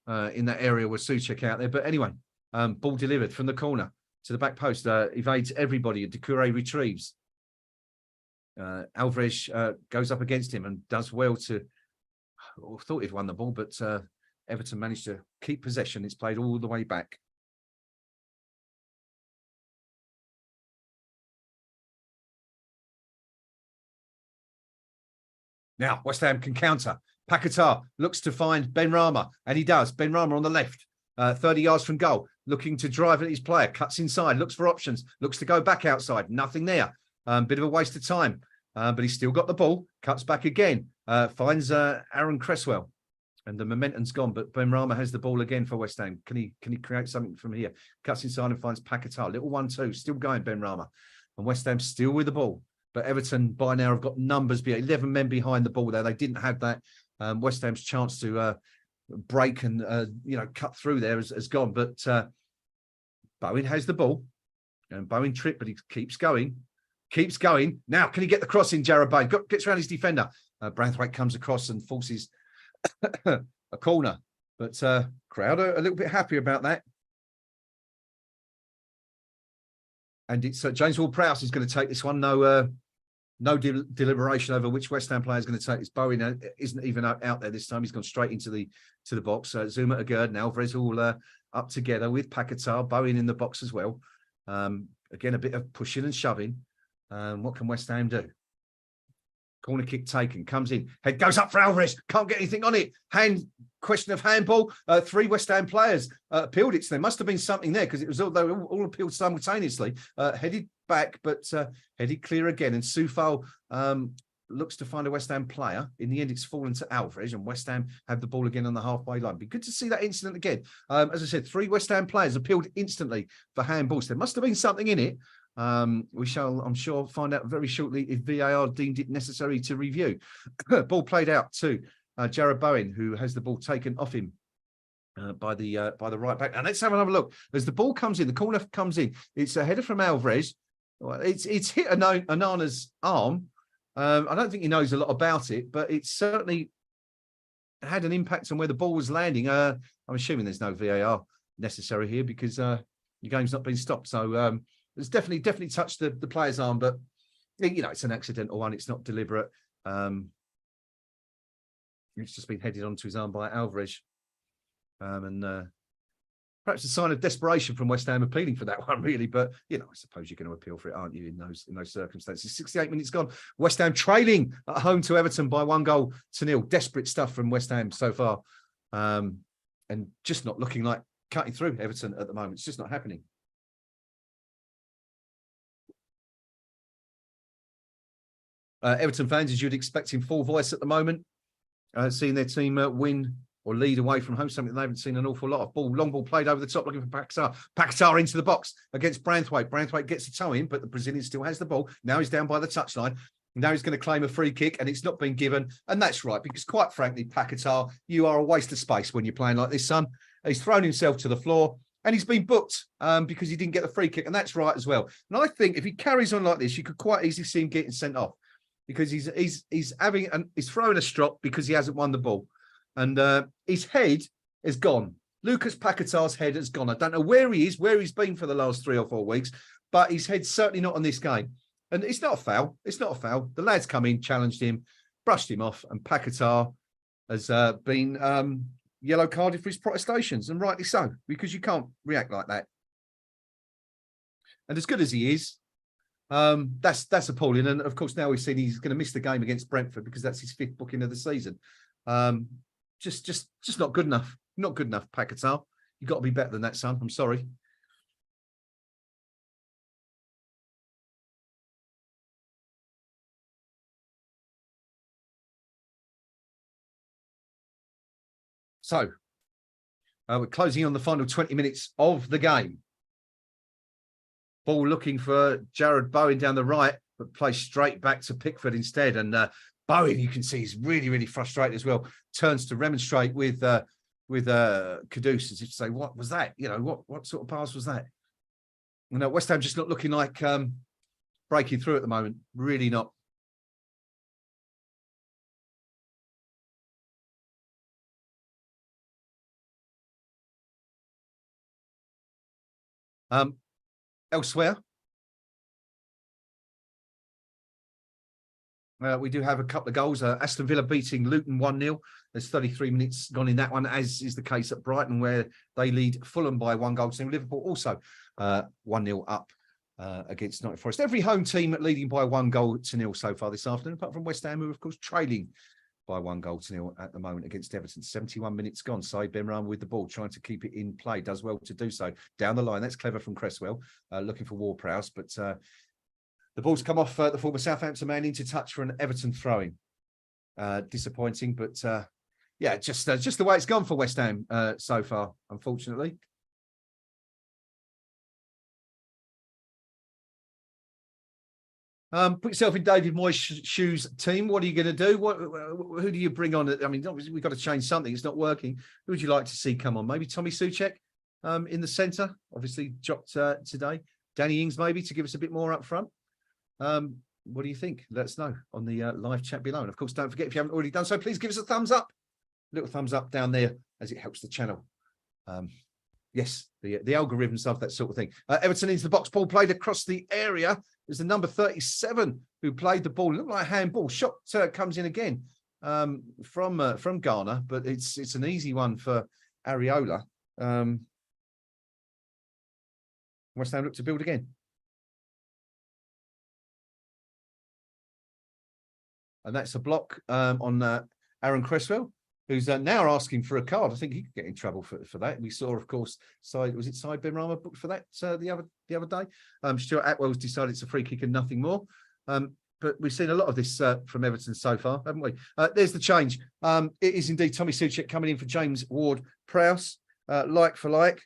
in that area with Souček out there. But anyway, ball delivered from the corner to the back post, evades everybody. Doucouré retrieves. Alvarez goes up against him and does well to. I thought he'd won the ball, but Everton managed to keep possession. It's played all the way back. Now, West Ham can counter. Paquetá looks to find Benrahma, and he does. Benrahma on the left, 30 yards from goal, looking to drive at his player, cuts inside, looks for options, looks to go back outside. Nothing there. Bit of a waste of time, but he's still got the ball, cuts back again, finds Aaron Cresswell. And the momentum's gone, but Benrahma has the ball again for West Ham. Can he create something from here? Cuts inside and finds Paquetá. Little 1-2, still going Benrahma. And West Ham still with the ball. But Everton by now have got numbers, 11 men behind the ball there. They didn't have that. West Ham's chance to break and cut through there has gone. But Bowen has the ball. And Bowen tripped, but he keeps going. Keeps going. Now, can he get the cross in, Jarrod Bowen? Gets around his defender. Branthwaite comes across and forces a corner, but crowd are a little bit happy about that. And it's James Ward-Prowse is going to take this one. No deliberation over which West Ham player is going to take this. Bowen isn't even out there this time. He's gone straight into the box. Zuma Agurd and Alvarez all up together with Paquetá. Bowen in the box as well. Again, a bit of pushing and shoving. What can West Ham do? Corner kick taken, comes in, head goes up for Alvarez, can't get anything on it. Question of handball. 3 West Ham players appealed it, so there must have been something there because it was all appealed simultaneously. Headed back, but headed clear again. And Soufal looks to find a West Ham player. In the end, it's fallen to Alvarez, and West Ham have the ball again on the halfway line. Be good to see that incident again. As I said, 3 West Ham players appealed instantly for handballs. There must have been something in it. We shall, I'm sure, find out very shortly if VAR deemed it necessary to review. Ball played out to Jarrod Bowen, who has the ball taken off him by the right back. And let's have another look. As the ball comes in, the corner comes in. It's a header from Alvarez. It's hit Anana's arm. I don't think he knows a lot about it, but it certainly had an impact on where the ball was landing. I'm assuming there's no VAR necessary here because the game's not been stopped. So it's definitely touched the player's arm, but it's an accidental one. It's not deliberate. It's just been headed onto his arm by Alvarez, and perhaps a sign of desperation from West Ham appealing for that one, really. But I suppose you're going to appeal for it, aren't you? In those circumstances, 68 minutes gone. West Ham trailing at home to Everton by 1-0. Desperate stuff from West Ham so far, and just not looking like cutting through Everton at the moment. It's just not happening. Everton fans, as you'd expect, in full voice at the moment, seeing their team win or lead away from home, something they haven't seen an awful lot of. Long ball played over the top, looking for Paquetá. Paquetá into the box against Branthwaite. Branthwaite gets a toe in, but the Brazilian still has the ball. Now he's down by the touchline. Now he's going to claim a free kick, and it's not been given. And that's right, because quite frankly, Paquetá, you are a waste of space when you're playing like this, son. He's thrown himself to the floor. And he's been booked because he didn't get the free kick, and that's right as well. And I think if he carries on like this, you could quite easily see him getting sent off, because he's throwing a strop because he hasn't won the ball, and his head is gone. Lucas Paquetá's head has gone. I don't know where he is, where he's been for the last 3 or 4 weeks, but his head's certainly not on this game. And it's not a foul. It's not a foul. The lads come in, challenged him, brushed him off, and Paquetá has been yellow carded for his protestations, and rightly so, because you can't react like that. And as good as he is, that's appalling. And of course, now we've seen he's going to miss the game against Brentford because that's his 5th booking of the season. Just not good enough. Not good enough, Paquetá. You've got to be better than that, son. I'm sorry. So, we're closing on the final 20 minutes of the game. Ball looking for Jared Bowen down the right, but plays straight back to Pickford instead. And Bowen, you can see, he's really, really frustrated as well. Turns to remonstrate with Kudus as if to say, "What was that? You know, what sort of pass was that?" You know, West Ham just not looking like breaking through at the moment. Really not. Elsewhere, we do have a couple of goals. Aston Villa beating Luton 1-0. There's 33 minutes gone in that one, as is the case at Brighton, where they lead Fulham by 1-0. Liverpool also 1-0 up against Nottingham Forest. Every home team leading by 1-0 so far this afternoon, apart from West Ham, who are, of course, trailing by 1-0 at the moment against Everton. 71 minutes gone. Said Benrahma with the ball, trying to keep it in play. Does well to do so. Down the line, that's clever from Cresswell, looking for Ward-Prowse, but the ball's come off the former Southampton man into touch for an Everton throw-in. Disappointing, but yeah, just the way it's gone for West Ham so far, unfortunately. Put yourself in David Moyes' shoes, team. What are you going to do? Who do you bring on? I mean, obviously we've got to change something. It's not working. Who would you like to see come on? Maybe Tommy Souček in the centre. Obviously dropped today. Danny Ings maybe to give us a bit more up front. What do you think? Let us know on the live chat below. And of course, don't forget, if you haven't already done so, please give us a thumbs up. Little thumbs up down there, as it helps the channel. Yes, the algorithms love that sort of thing. Everton into the box, ball played across the area. There's the number 37 who played the ball. Looked like a handball. Shot comes in again from Garner, but it's an easy one for Areola. West Ham look to build again. And that's a block on Aaron Cresswell, who's now asking for a card. I think he could get in trouble for that. We saw, of course, Said Benrahma booked for that the other day. Stuart Atwell's decided it's a free kick and nothing more. But we've seen a lot of this from Everton so far, haven't we? There's the change. It is indeed Tommy Souček coming in for James Ward-Prowse, like for like.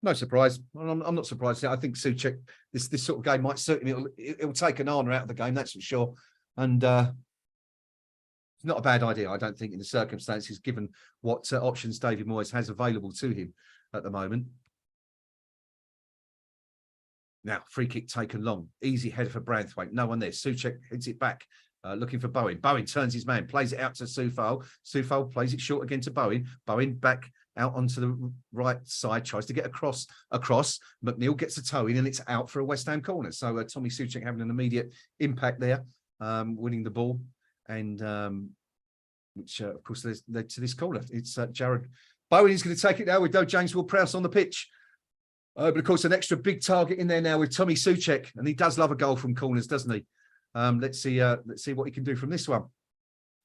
No surprise. I'm not surprised. I think Souček, this sort of game might suit him. It'll take Onana out of the game, that's for sure. And it's not a bad idea, I don't think, in the circumstances, given what options David Moyes has available to him at the moment. Now, free kick taken long. Easy header for Branthwaite. No one there. Souček hits it back. Looking for Bowen. Bowen turns his man, plays it out to Soufal. Soufal plays it short again to Bowen. Bowen back out onto the right side, tries to get across. McNeil gets a toe in, and it's out for a West Ham corner. So Tommy Souček having an immediate impact there, winning the ball, and which of course led to this corner. It's Jared Bowen is going to take it now with no James Ward-Prowse on the pitch. But of course, an extra big target in there now with Tommy Souček, and he does love a goal from corners, doesn't he? Let's see what he can do from this one.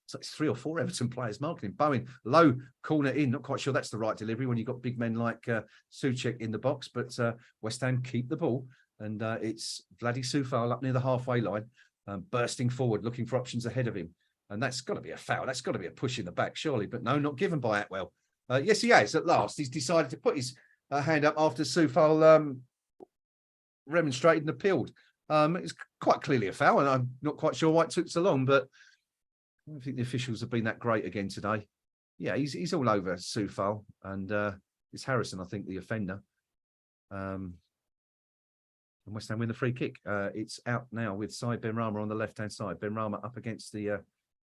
So it's 3 or 4 Everton players marking him. Bowen, low corner in. Not quite sure that's the right delivery when you've got big men like Souček in the box, but West Ham keep the ball, and it's Vladi Soufal up near the halfway line, bursting forward, looking for options ahead of him. And that's got to be a foul. That's got to be a push in the back, surely. But no, not given by Atwell. Yes, he has at last. He's decided to put his hand up after Soufal remonstrated and appealed. It's quite clearly a foul, and I'm not quite sure why it took so long, but I don't think the officials have been that great again today. Yeah, he's all over Soufal, and it's Harrison, I think, the offender. And West Ham win the free kick. It's out now with Said Benrahma on the left-hand side. Benrahma up against the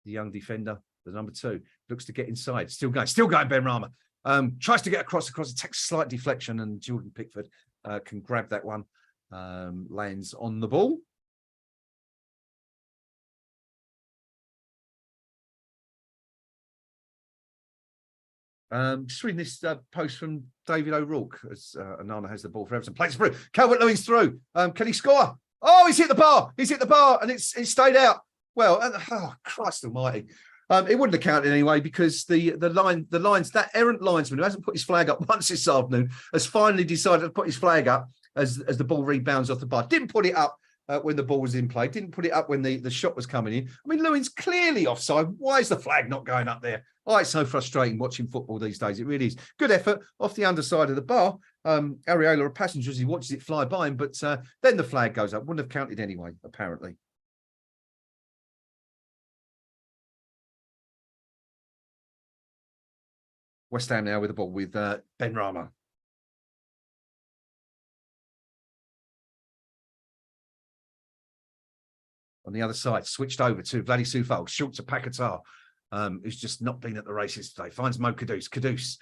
the young defender, the number 2, looks to get inside. Still going, Benrahma. Tries to get across, it takes a slight deflection, and Jordan Pickford can grab that one. Lands on the ball. Just reading this post from David O'Rourke as Onana has the ball for Everton. Plays through. Calvert-Lewin's through. Can he score? Oh, he's hit the bar. And it's stayed out. Well, oh, Christ almighty. It wouldn't have counted anyway, because the lines, that errant linesman who hasn't put his flag up once this afternoon has finally decided to put his flag up as the ball rebounds off the bar. Didn't put it up when the ball was in play. Didn't put it up when the shot was coming in. I mean, Lewin's clearly offside. Why is the flag not going up there? Oh, it's so frustrating watching football these days. It really is. Good effort off the underside of the bar. Areola, a passenger, as he watches it fly by him, but then the flag goes up. Wouldn't have counted anyway, apparently. West Ham now with the ball with Benrahma. On the other side, switched over to Vladi Soufal, short to Paquetá, who's just not been at the races today. Finds Mo Kudus. Kudus,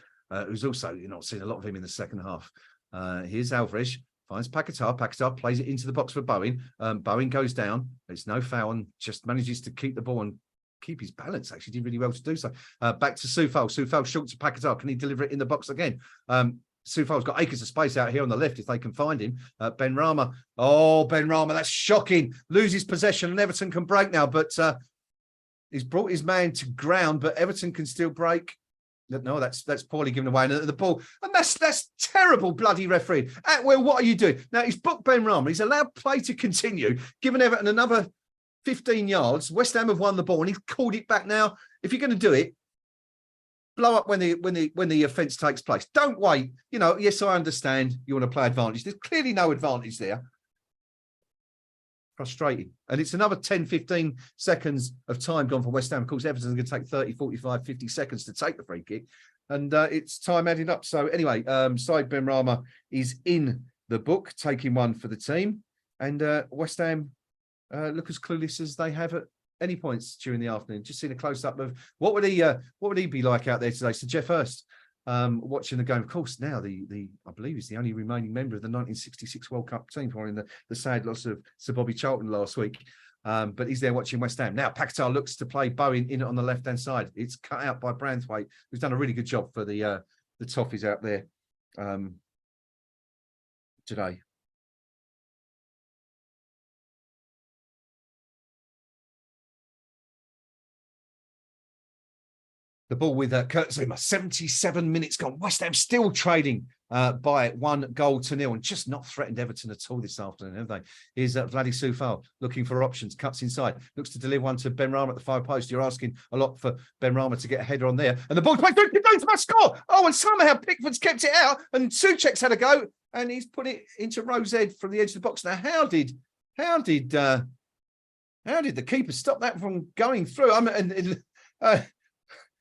who's also, not seen a lot of him in the second half. Here's Alvarez, finds Paquetá. Paquetá plays it into the box for Bowen. Bowen goes down. There's no foul and just manages to keep the ball and keep his balance. Actually did really well to do so. Back to Soufal. Soufal short to Paquetá. Can he deliver it in the box again? Soufal's got acres of space out here on the left if they can find him. Benrahma. Oh, Benrahma, that's shocking. Loses possession and Everton can break now, but he's brought his man to ground, but Everton can still break. No, that's poorly given away. And the ball, and that's terrible bloody refereeing. Well, what are you doing? Now, he's booked Benrahma. He's allowed play to continue, given Everton another 15 yards. West Ham have won the ball and he's called it back now. If you're going to do it, blow up when the offence takes place. Don't wait. Yes, I understand you want to play advantage. There's clearly no advantage there. Frustrating. And it's another 10, 15 seconds of time gone for West Ham. Of course, Everton's going to take 30, 45, 50 seconds to take the free kick. And it's time added up. So anyway, Said Benrahma is in the book, taking one for the team. And West Ham look as clueless as they have at any points during the afternoon. Just seen a close-up of what would he be like out there today. So Jeff Hurst watching the game. Of course, now I believe he's the only remaining member of the 1966 World Cup team, following the sad loss of Sir Bobby Charlton last week. But he's there watching West Ham. Now Paquetá looks to play Bowen in on the left-hand side. It's cut out by Branthwaite, who's done a really good job for the Toffees out there today. The ball with Kurt Zouma, 77 minutes gone. West Ham still trading by 1-0 and just not threatened Everton at all this afternoon, have they? Here's Vladi Soufal looking for options, cuts inside, looks to deliver one to Benrahma at the far post. You're asking a lot for Benrahma to get a header on there. And the ball's played through, going to my score. Oh, and somehow Pickford's kept it out and Souček's had a go and he's put it into Rose Ed from the edge of the box. Now, how did the keeper stop that from going through?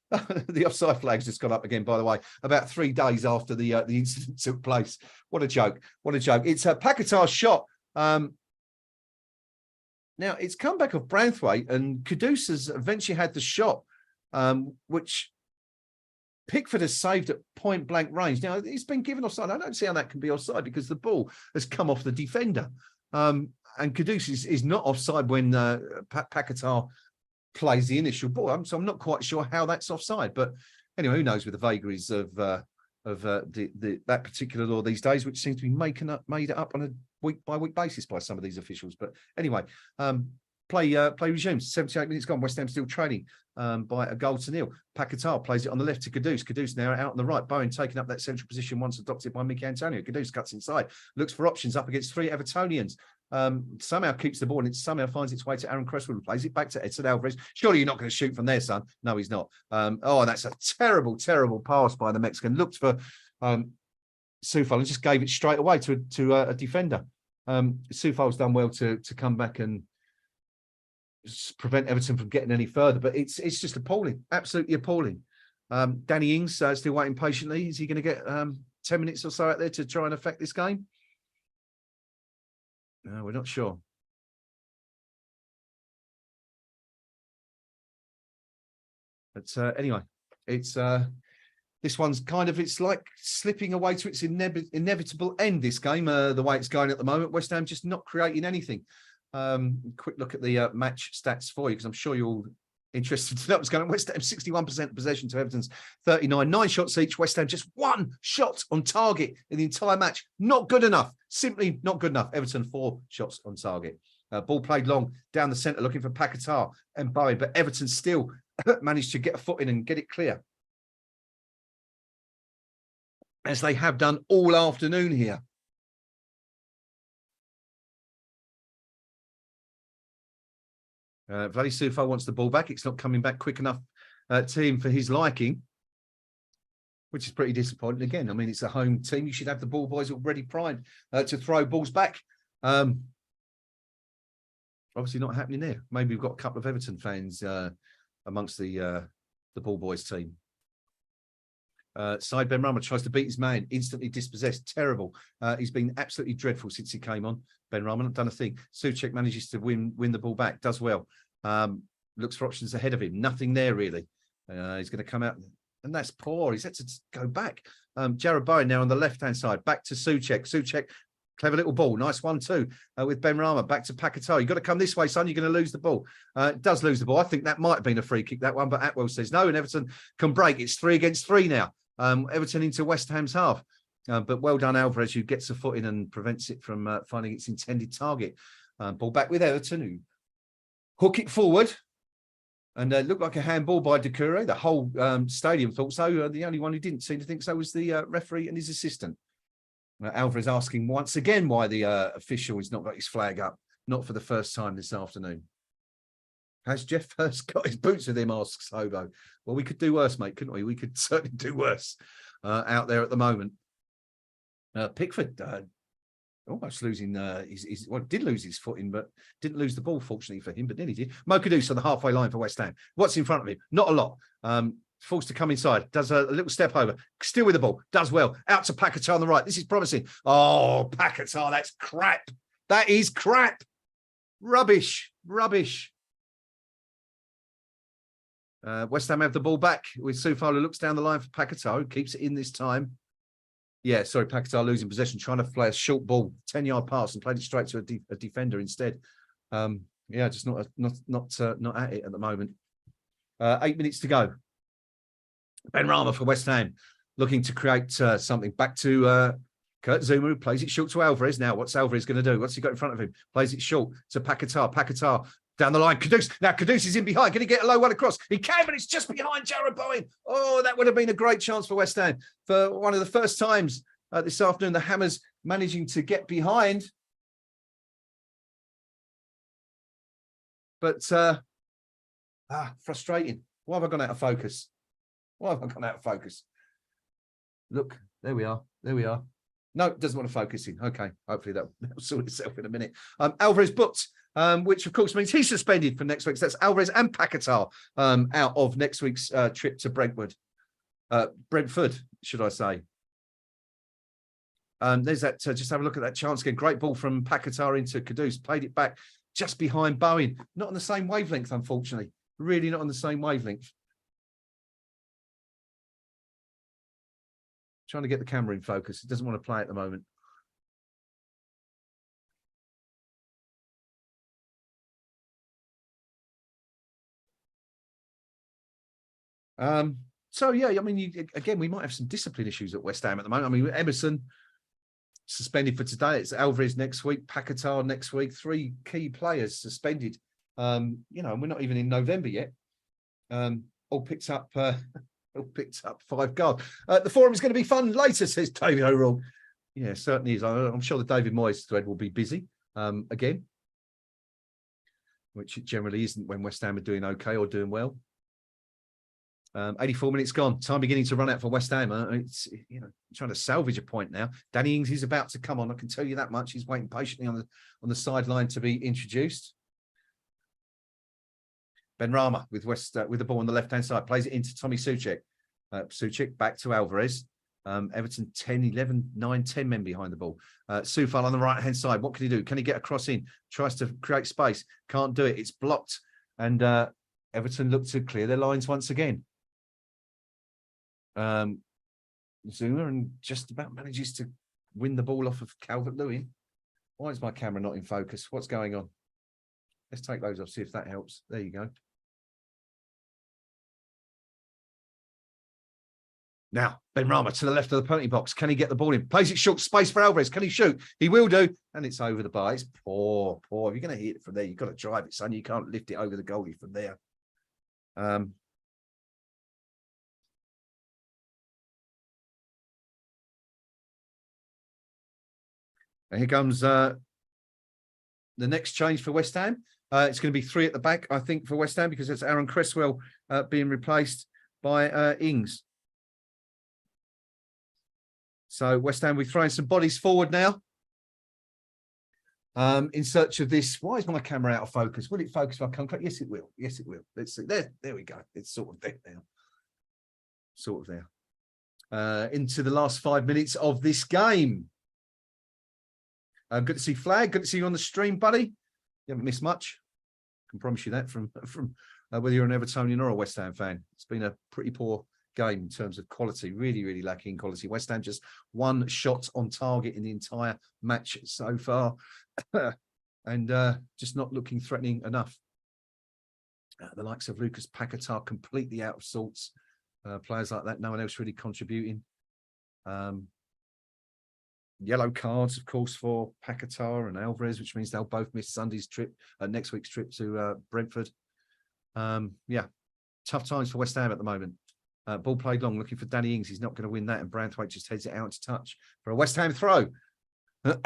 The offside flag's just gone up again, by the way, about 3 days after the incident took place. What a joke. It's a Paquetá's shot. Now, it's come back off Branthwaite, and Kudus has eventually had the shot, which Pickford has saved at point-blank range. Now, he's been given offside. I don't see how that can be offside because the ball has come off the defender. And Kudus is not offside when Paquetá plays the initial ball. So I'm not quite sure how that's offside. But anyway, who knows with the vagaries of that particular law these days, which seems to be made it up on a week-by-week basis by some of these officials. But anyway, play resumes. 78 minutes gone. West Ham still trailing by 1-0. Paquetá plays it on the left to Kudus. Kudus now out on the right. Bowen taking up that central position once adopted by Mickey Antonio. Kudus cuts inside, looks for options up against 3 Evertonians. Somehow keeps the ball and it somehow finds its way to Aaron Cresswell, who plays it back to Edson Alvarez. Surely you're not going to shoot from there, son. No, he's not. That's a terrible pass by the Mexican. Looked for Soufal and just gave it straight away to a defender. Soufal's done well to come back and prevent Everton from getting any further, but it's just appalling, absolutely appalling. Danny Ings still waiting patiently. Is he going to get 10 minutes or so out there to try and affect this game? No, we're not sure. But anyway, it's this one's kind of, it's like slipping away to its inevitable end, this game, the way it's going at the moment. West Ham just not creating anything. Quick look at the match stats for you, because I'm sure you're all interested to know what's going on. West Ham 61% possession to Everton's 39. 9 shots each. West Ham just 1 shot on target in the entire match. Not good enough. Simply not good enough. Everton 4 shots on target. Ball played long down the centre, looking for Paquetá and Bowen, but Everton still managed to get a foot in and get it clear, as they have done all afternoon here. Vladimir Sufo wants the ball back. It's not coming back quick enough to him for his liking, which is pretty disappointing. Again, I mean, it's a home team. You should have the ball boys already primed to throw balls back. Obviously not happening there. Maybe we've got a couple of Everton fans amongst the ball boys team. Side Benrahma tries to beat his man, instantly dispossessed. Terrible. He's been absolutely dreadful since he came on. Benrahma not done a thing. Souček manages to win the ball back, does well. Looks for options ahead of him. Nothing there really. He's going to come out, and that's poor. He's had to go back. Jarrod Bowen now on the left-hand side, back to Souček. Souček, clever little ball, nice 1-2 with Benrahma. Back to Paquetá. You've got to come this way, son. You're going to lose the ball. Does lose the ball. I think that might have been a free kick, that one, but Atwell says no, and Everton can break. It's 3 against 3 now. Everton into West Ham's half. But well done, Alvarez, who gets a foot in and prevents it from finding its intended target. Ball back with Everton, who hook it forward. And looked like a handball by Doucouré. The whole stadium thought so. The only one who didn't seem to think so was the referee and his assistant. Alvarez asking once again why the official has not got his flag up. Not for the first time this afternoon. Has Jeff Hurst got his boots with him, asks Hobo. Well, we could do worse, mate, couldn't we? We could certainly do worse out there at the moment. Pickford almost losing did lose his footing, but didn't lose the ball, fortunately for him, but nearly did. Mo Kudus on the halfway line for West Ham. What's in front of him? Not a lot. Forced to come inside, does a little step over, still with the ball, does well. Out to Paquetá on the right. This is promising. Oh, Paquetá, that's crap. That is crap. Rubbish. West Ham have the ball back with Soufal, who looks down the line for Paquetá, keeps it in this time. Yeah, sorry, Paquetá losing possession, trying to play a short ball, 10-yard pass, and played it straight to a defender instead. Yeah, just not at it at the moment. 8 minutes to go. Benrahma for West Ham, looking to create something. Back to Kurt Zuma, who plays it short to Alvarez. Now, what's Alvarez going to do? What's he got in front of him? Plays it short to Paquetá. Paquetá down the line. Kudus. Now, Kudus is in behind. Can he get a low one across? He can, but it's just behind Jarrod Bowen. Oh, that would have been a great chance for West Ham. For one of the first times this afternoon, the Hammers managing to get behind. But, frustrating. Why have I gone out of focus? Look, there we are. No, it doesn't want to focus in. Okay, hopefully that'll sort itself in a minute. Alvarez booked, which of course means he's suspended for next week. So that's Alvarez and Paquetá out of next week's trip to Brentford, should I say. There's that, just have a look at that chance again. Great ball from Paquetá into Kudus. Played it back just behind Bowen. Not on the same wavelength, unfortunately. Really not on the same wavelength. Trying to get the camera in focus. It doesn't want to play at the moment. So yeah, I mean, again, we might have some discipline issues at West Ham at the moment. I mean, Emerson suspended for today. It's Alvarez next week, Paquetá next week. 3 key players suspended. You know, we're not even in November yet. All picked up 5 goals. The forum is going to be fun later, says David O'Rourke. Yeah, certainly is. I'm sure the David Moyes thread will be busy again, which it generally isn't when West Ham are doing okay or doing well. 84 minutes gone. Time beginning to run out for West Ham. It's, you know, trying to salvage a point now. Danny Ings is about to come on. I can tell you that much. He's waiting patiently on the sideline to be introduced. Benrahma with the ball on the left-hand side, plays it into Tommy Souček. Souček back to Alvarez. Everton 10, 11, 9, 10 men behind the ball. Soufal on the right-hand side. What can he do? Can he get a cross in? Tries to create space. Can't do it. It's blocked. And Everton look to clear their lines once again. Zuma and just about manages to win the ball off of Calvert-Lewin. Why is my camera not in focus? What's going on? Let's take those off, see if that helps. There you go. Now, Benrahma to the left of the penalty box. Can he get the ball in? Plays it short, space for Alvarez. Can he shoot? He will do. And it's over the bar. It's poor. If you're going to hit it from there, you've got to drive it, son. You can't lift it over the goalie from there. And here comes the next change for West Ham. It's going to be 3 at the back, I think, for West Ham, because it's Aaron Cresswell being replaced by Ings. So West Ham, we're throwing some bodies forward now. In search of this. Why is my camera out of focus? Will it focus if I come? Yes, it will. Yes, it will. Let's see. There we go. It's sort of there now. Sort of there. Into the last 5 minutes of this game. Good to see Flag. Good to see you on the stream, buddy. You haven't missed much. I can promise you that from whether you're an Evertonian or a West Ham fan. It's been a pretty poor game in terms of quality. Really, really lacking quality. West Ham just 1 shot on target in the entire match so far. And just not looking threatening enough. The likes of Lucas Paquetá completely out of sorts. Players like that, no one else really contributing. Yellow cards, of course, for Paquetá and Alvarez, which means they'll both miss Sunday's trip, next week's trip to Brentford. Yeah, tough times for West Ham at the moment. Ball played long, looking for Danny Ings. He's not going to win that, and Branthwaite just heads it out to touch for a West Ham throw.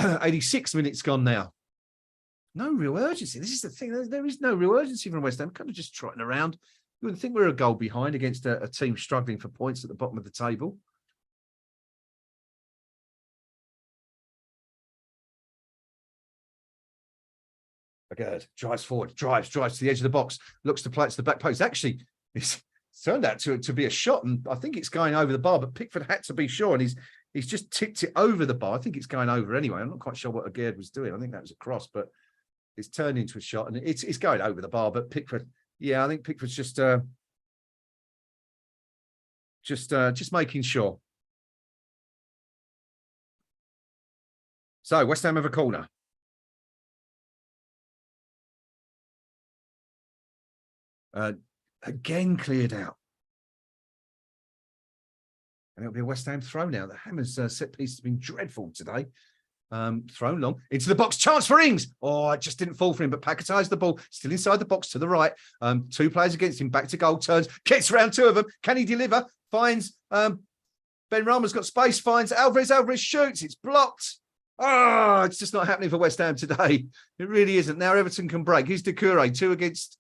86 minutes gone now. No real urgency. This is the thing. There is no real urgency from West Ham. Kind of just trotting around. You wouldn't think we're a goal behind against a team struggling for points at the bottom of the table. Again, drives forward, drives to the edge of the box, looks to play it to the back post. Actually, it's turned out to be a shot, and I think it's going over the bar, but Pickford had to be sure, and he's just tipped it over the bar. I think it's going over anyway. I'm not quite sure what Aguerd was doing. I think that was a cross, but it's turned into a shot, and it's going over the bar. But Pickford, yeah, I think Pickford's just making sure. So West Ham have a corner. Again cleared out. And it'll be a West Ham throw now. The Hammers set piece has been dreadful today. Thrown long into the box. Chance for Ings. Oh, it just didn't fall for him. But Paquetá has the ball still inside the box to the right. 2 players against him. Back to goal. Turns. Gets around 2 of them. Can he deliver? Finds Benrahma's got space. Finds Alvarez. Alvarez shoots. It's blocked. Oh, it's just not happening for West Ham today. It really isn't. Now Everton can break. Here's Doucouré.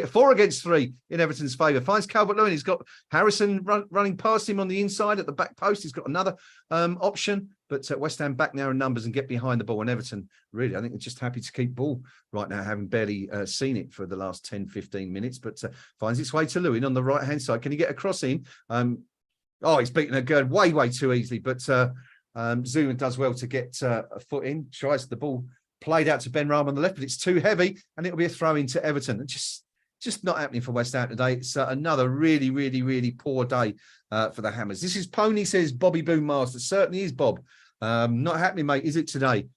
4 against 3 in Everton's favour. Finds Calvert-Lewin. He's got Harrison running past him on the inside at the back post. He's got another option, but West Ham back now in numbers and get behind the ball. And Everton, really, I think they're just happy to keep ball right now, having barely seen it for the last 10, 15 minutes, but finds its way to Lewin on the right-hand side. Can he get a cross in? He's beaten Aguerd way too easily, but Zuma does well to get a foot in, tries the ball. Played out to Benrahma on the left, but it's too heavy, and it'll be a throw into Everton. It's just not happening for West Ham today. It's another really poor day for the Hammers. This is Pony, says Bobby Boom Master. Certainly is, Bob. Not happening, mate, is it today?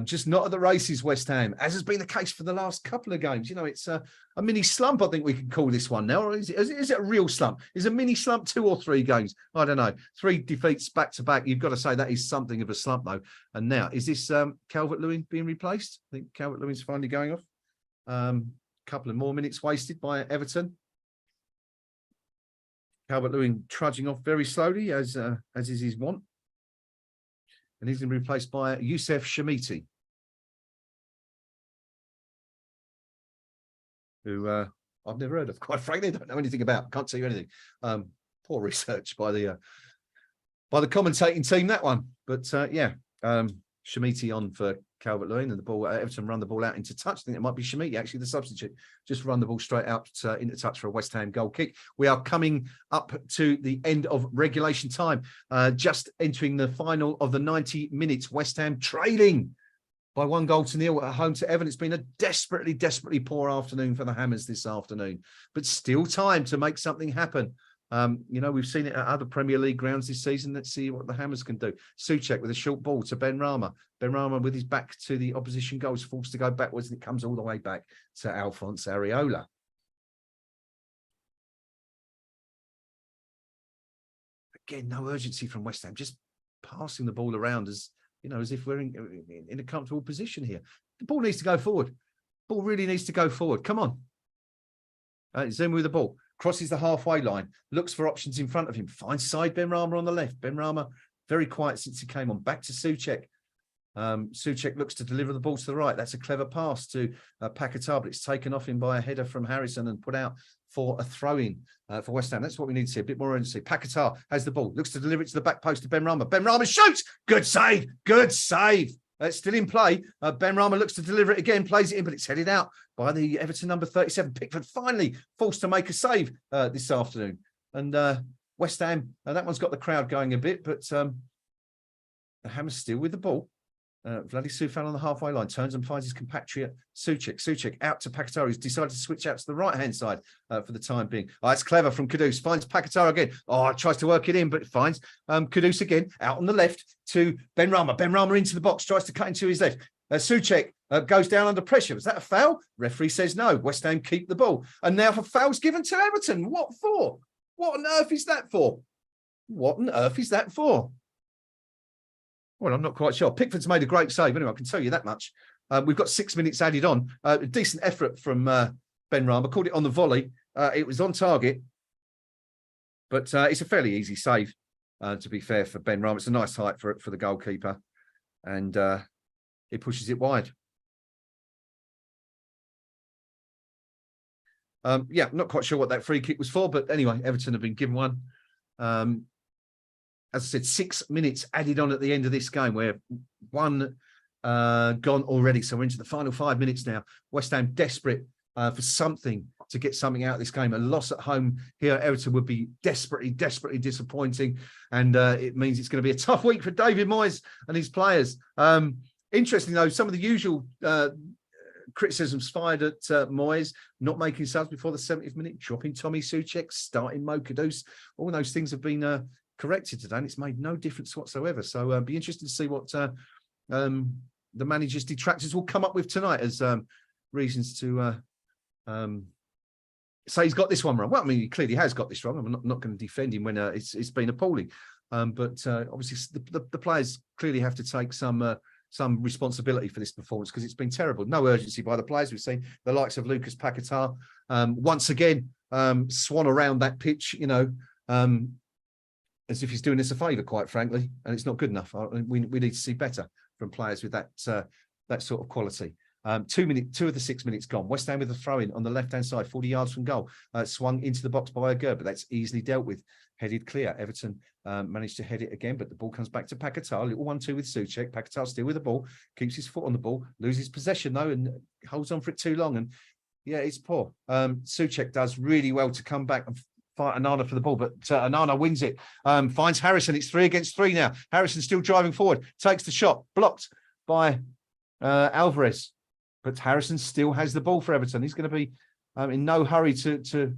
Just not at the races, West Ham, as has been the case for the last couple of games. You know, it's a mini slump, I think we can call this one now. Or is it a real slump? Is a mini slump 2 or 3 games? I don't know. 3 defeats back to back. You've got to say that is something of a slump, though. And now, is this Calvert-Lewin being replaced? I think Calvert-Lewin's finally going off. Couple of more minutes wasted by Everton. Calvert-Lewin trudging off very slowly, as is his wont. And he's been replaced by Youssef Shamiti, who I've never heard of. Quite frankly, I don't know anything about. Can't tell you anything. Poor research by the commentating team, that one. But Shamiti on for Calvert-Lewin, and the ball. Everton run the ball out into touch. I think it might be Shamiti, actually, the substitute. Just run the ball straight out into touch for a West Ham goal kick. We are coming up to the end of regulation time, just entering the final of the 90 minutes. West Ham trailing by 1-0 at home to Everton. It's been a desperately, desperately poor afternoon for the Hammers this afternoon, but still time to make something happen. We've seen it at other Premier League grounds this season. Let's see what the Hammers can do. Souček with a short ball to Benrahma. Benrahma with his back to the opposition goal is forced to go backwards, and it comes all the way back to Alphonse Areola. Again, no urgency from West Ham, just passing the ball around as if we're in a comfortable position here. The ball needs to go forward. Ball really needs to go forward. Come on. Zoom with the ball. Crosses the halfway line. Looks for options in front of him. Finds side Benrahma on the left. Benrahma very quiet since he came on. Back to Souček. Souček looks to deliver the ball to the right. That's a clever pass to Paquetá, but it's taken off him by a header from Harrison and put out for a throw-in for West Ham. That's what we need to see, a bit more urgency. Paquetá has the ball, looks to deliver it to the back post to Benrahma. Benrahma shoots! Good save! Good save! It's still in play. Benrahma looks to deliver it again, plays it in, but it's headed out by the Everton number 37. Pickford finally forced to make a save this afternoon. And West Ham, that one's got the crowd going a bit, but the Hammers still with the ball. Vladimir Soufal on the halfway line turns and finds his compatriot Souček. Souček out to Paquetá, who's decided to switch out to the right-hand side for the time being. Oh, it's clever from Kudus. Finds Paquetá again. Oh, tries to work it in, but finds Kudus again out on the left to Benrahma. Benrahma into the box, tries to cut into his left. Souček goes down under pressure. Was that a foul? Referee says no. West Ham keep the ball. And now for fouls given to Everton. What for? What on earth is that for? What on earth is that for? Well, I'm not quite sure. Pickford's made a great save. Anyway, I can tell you that much. We've got 6 minutes added on. A decent effort from Benrahma. Called it on the volley. It was on target. But it's a fairly easy save, to be fair, for Benrahma. It's a nice height for the goalkeeper. And he pushes it wide. Yeah, not quite sure what that free kick was for. But anyway, Everton have been given one. As I said, 6 minutes added on at the end of this game. We're one gone already. So we're into the final 5 minutes now. West Ham desperate for something to get something out of this game. A loss at home here at Everton would be desperately, desperately disappointing. And it means it's going to be a tough week for David Moyes and his players. Interesting, though, some of the usual criticisms fired at Moyes, not making subs before the 70th minute, dropping Tommy Souček, starting Mo Kudus. All those things have been corrected today, and it's made no difference whatsoever. So it'll be interesting to see what the manager's detractors will come up with tonight as reasons to say he's got this one wrong. Well, I mean, he clearly has got this wrong. I'm not going to defend him when it's been appalling. But obviously the players clearly have to take some responsibility for this performance because it's been terrible. No urgency by the players. We've seen the likes of Lucas Paquetá once again swan around that pitch, as if he's doing us a favour, quite frankly, and it's not good enough. We need to see better from players with that sort of quality. 2 of the 6 minutes gone. West Ham with a throw-in on the left-hand side, 40 yards from goal. Swung into the box by a Gerber. That's easily dealt with. Headed clear. Everton managed to head it again, but the ball comes back to Paquetá. Little 1-2 with Souček. Paquetá still with the ball. Keeps his foot on the ball. Loses possession, though, and holds on for it too long. And, yeah, it's poor. Souček does really well to come back and fight Onana for the ball, but Onana wins it. Finds Harrison. It's 3 against 3 now. Harrison still driving forward. Takes the shot. Blocked by Alvarez. But Harrison still has the ball for Everton. He's going to be in no hurry to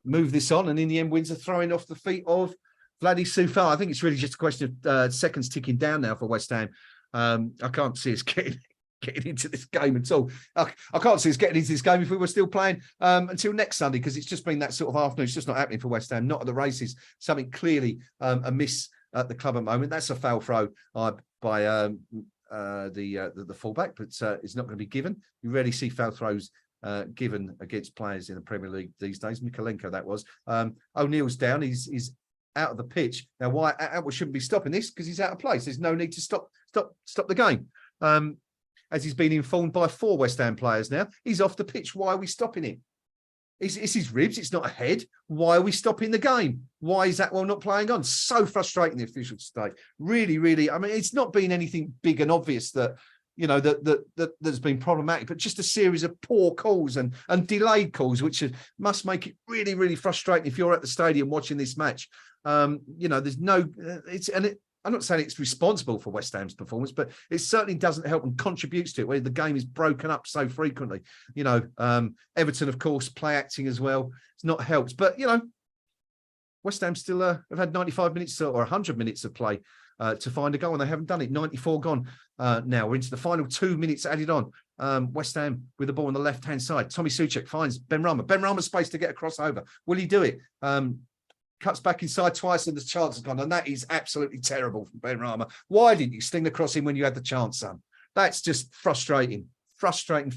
move this on, and in the end wins a throw-in off the feet of Vladimir Soufal. I think it's really just a question of seconds ticking down now for West Ham. I can't see us getting into this game at all. I can't see us getting into this game if we were still playing until next Sunday, because it's just been that sort of afternoon. It's just not happening for West Ham, not at the races. Something clearly amiss at the club at the moment. That's a foul throw by the fullback, but it's not going to be given. You rarely see foul throws given against players in the Premier League these days. Mikolenko, that was. O'Neill's down. He's out of the pitch now. Why Atwood shouldn't be stopping this? Because he's out of place. There's no need to stop the game. As he's been informed by 4 West Ham players now, he's off the pitch. Why are we stopping him? It's his ribs. It's not a head. Why are we stopping the game? Why is Atwell not playing on? So frustrating, the officials today. Really, really. I mean, it's not been anything big and obvious that that's been problematic, but just a series of poor calls and delayed calls, which must make it really, really frustrating if you're at the stadium watching this match. There's no. I'm not saying it's responsible for West Ham's performance, but it certainly doesn't help and contributes to it, where the game is broken up so frequently. You know, Everton, of course, play acting as well. It's not helped. But, you know, West Ham still have had 95 minutes or 100 minutes of play to find a goal, and they haven't done it. 94 gone now. We're into the final 2 minutes added on. West Ham with the ball on the left-hand side. Tommy Souček finds Benrahma. Benrahma's space to get a crossover. Will he do it? Cuts back inside twice and the chance has gone. And that is absolutely terrible from Benrahma. Why didn't you sling the cross in when you had the chance, son? That's just frustrating. Frustrating.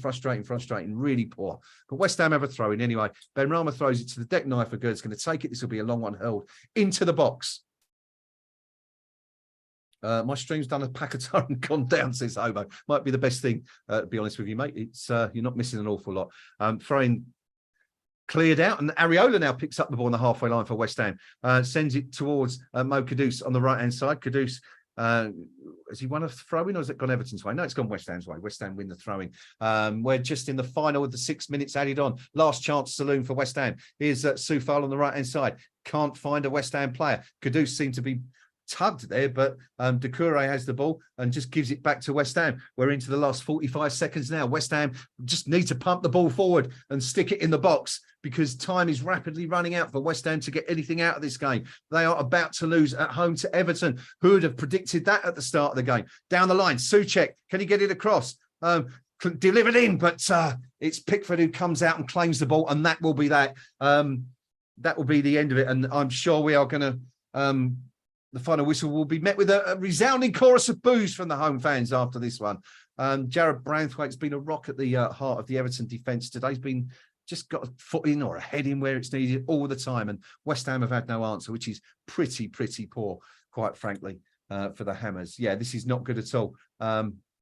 Really poor. But West Ham have a throw in anyway. Benrahma throws it to the deck knife for good. It's going to take it. This will be a long one hurled into the box. My stream's done a packetard and gone down, says Hobo. Might be the best thing, to be honest with you, mate. It's you're not missing an awful lot. Throwing cleared out, and Areola now picks up the ball on the halfway line for West Ham. Sends it towards Mo Kudus on the right-hand side. Kudus, has he won a throw-in, or has it gone Everton's way? No, it's gone West Ham's way. West Ham win the throw-in. We're just in the final of the 6 minutes added on. Last chance saloon for West Ham. Here's Soufal on the right-hand side. Can't find a West Ham player. Kudus seemed to be tugged there, but Doucouré has the ball and just gives it back to West Ham. We're into the last 45 seconds now. West Ham just need to pump the ball forward and stick it in the box, because time is rapidly running out for West Ham to get anything out of this game. They are about to lose at home to Everton. Who would have predicted that at the start of the game? Down the line, Souček, can he get it across? Delivered in, but it's Pickford who comes out and claims the ball, and that will be that. That will be the end of it, and I'm sure we are going to... the final whistle will be met with a resounding chorus of boos from the home fans after this one. Jared Branthwaite's been a rock at the heart of the Everton defence today. He's been just got a foot in or a head in where it's needed all the time. And West Ham have had no answer, which is pretty poor, quite frankly, for the Hammers. Yeah, this is not good at all.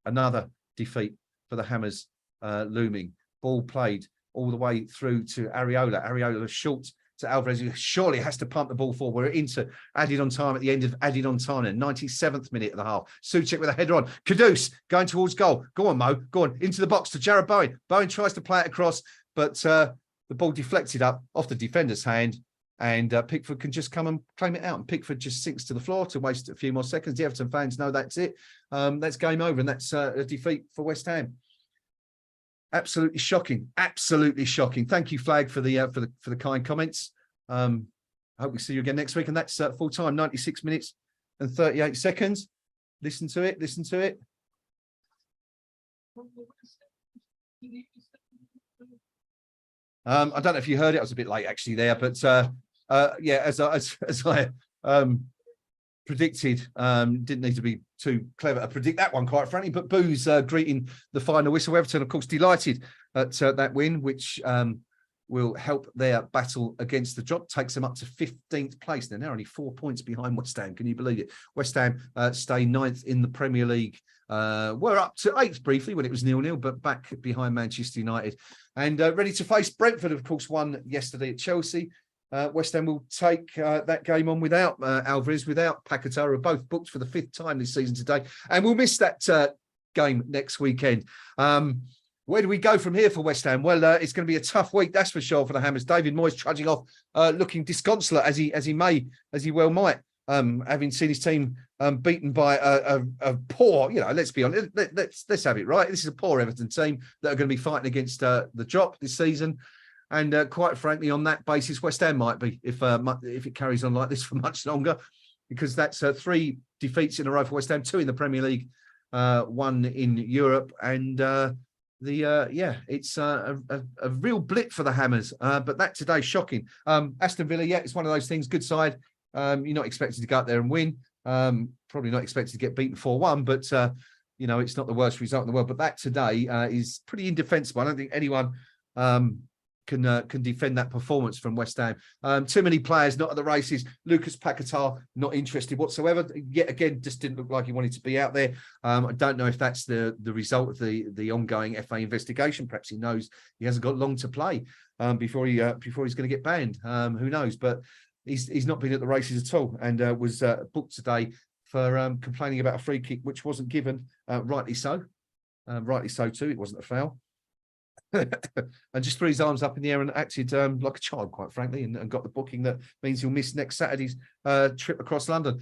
Another defeat for the Hammers looming. Ball played all the way through to Areola. Areola short to Alvarez, who surely has to pump the ball forward. We're into added on time at the end of added on time, 97th minute of the half. Souček with a header on. Kudus going towards goal. Go on, Mo. Go on. Into the box to Jared Bowen. Bowen tries to play it across, but the ball deflected up off the defender's hand, and Pickford can just come and claim it out. And Pickford just sinks to the floor to waste a few more seconds. The Everton fans know that's it. That's game over, and that's a defeat for West Ham. Absolutely shocking. Thank you, Flag, for the kind comments. I hope we see you again next week. And that's full time, 96 minutes and 38 seconds. Listen to it. I don't know if you heard it. I was a bit late actually there, but yeah, as I predicted, didn't need to be too clever to predict that one, quite frankly. But boos greeting the final whistle. Everton, of course, delighted at that win, which will help their battle against the drop. Takes them up to 15th place. They're now only 4 points behind West Ham. Can you believe it? West Ham stay 9th in the Premier League. We're up to 8th briefly when it was 0-0, but back behind Manchester United. And ready to face Brentford, of course, won yesterday at Chelsea. West Ham will take that game on without Alvarez, without Paquetá, both booked for the 5th time this season today. And we'll miss that game next weekend. Where do we go from here for West Ham? Well, it's going to be a tough week, that's for sure, for the Hammers. David Moyes trudging off, looking disconsolate as he well might, having seen his team beaten by a poor, let's be honest, let's have it right. This is a poor Everton team that are going to be fighting against the drop this season. And quite frankly, on that basis, West Ham might be if it carries on like this for much longer, because that's 3 defeats in a row for West Ham, 2 in the Premier League, 1 in Europe, and it's a real blip for the Hammers. But that today, shocking. Aston Villa, it's one of those things. Good side. You're not expected to go up there and win. Probably not expected to get beaten 4-1, but it's not the worst result in the world. But that today is pretty indefensible. I don't think anyone can defend that performance from West Ham. Too many players not at the races. Lucas Paquetá not interested whatsoever. Yet again, just didn't look like he wanted to be out there. I don't know if that's the result of the ongoing FA investigation. Perhaps he knows he hasn't got long to play before he's going to get banned. Who knows? But he's not been at the races at all, and was booked today for complaining about a free kick which wasn't given. Rightly so. Rightly so too. It wasn't a foul. And just threw his arms up in the air and acted like a child, quite frankly, and got the booking that means he'll miss next Saturday's trip across London.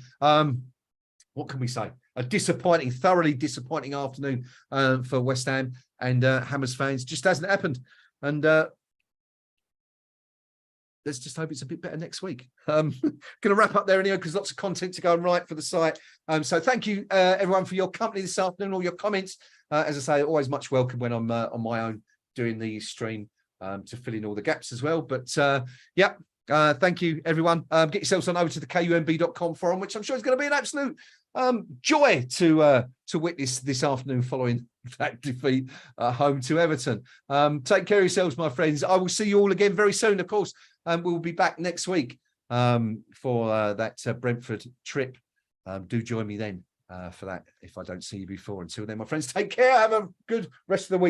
what can we say? A thoroughly disappointing afternoon for West Ham and Hammers fans. Just hasn't happened. And let's just hope it's a bit better next week. Going to wrap up there anyway, because lots of content to go and write for the site. So thank you, everyone, for your company this afternoon, all your comments. As I say, always much welcome when I'm on my own doing the stream to fill in all the gaps as well. But thank you, everyone. Get yourselves on over to the KUMB.com forum, which I'm sure is going to be an absolute joy to witness this afternoon following that defeat home to Everton. Take care of yourselves, my friends. I will see you all again very soon, of course. We'll be back next week for that Brentford trip. Do join me then for that if I don't see you before. Until then, my friends, take care. Have a good rest of the week.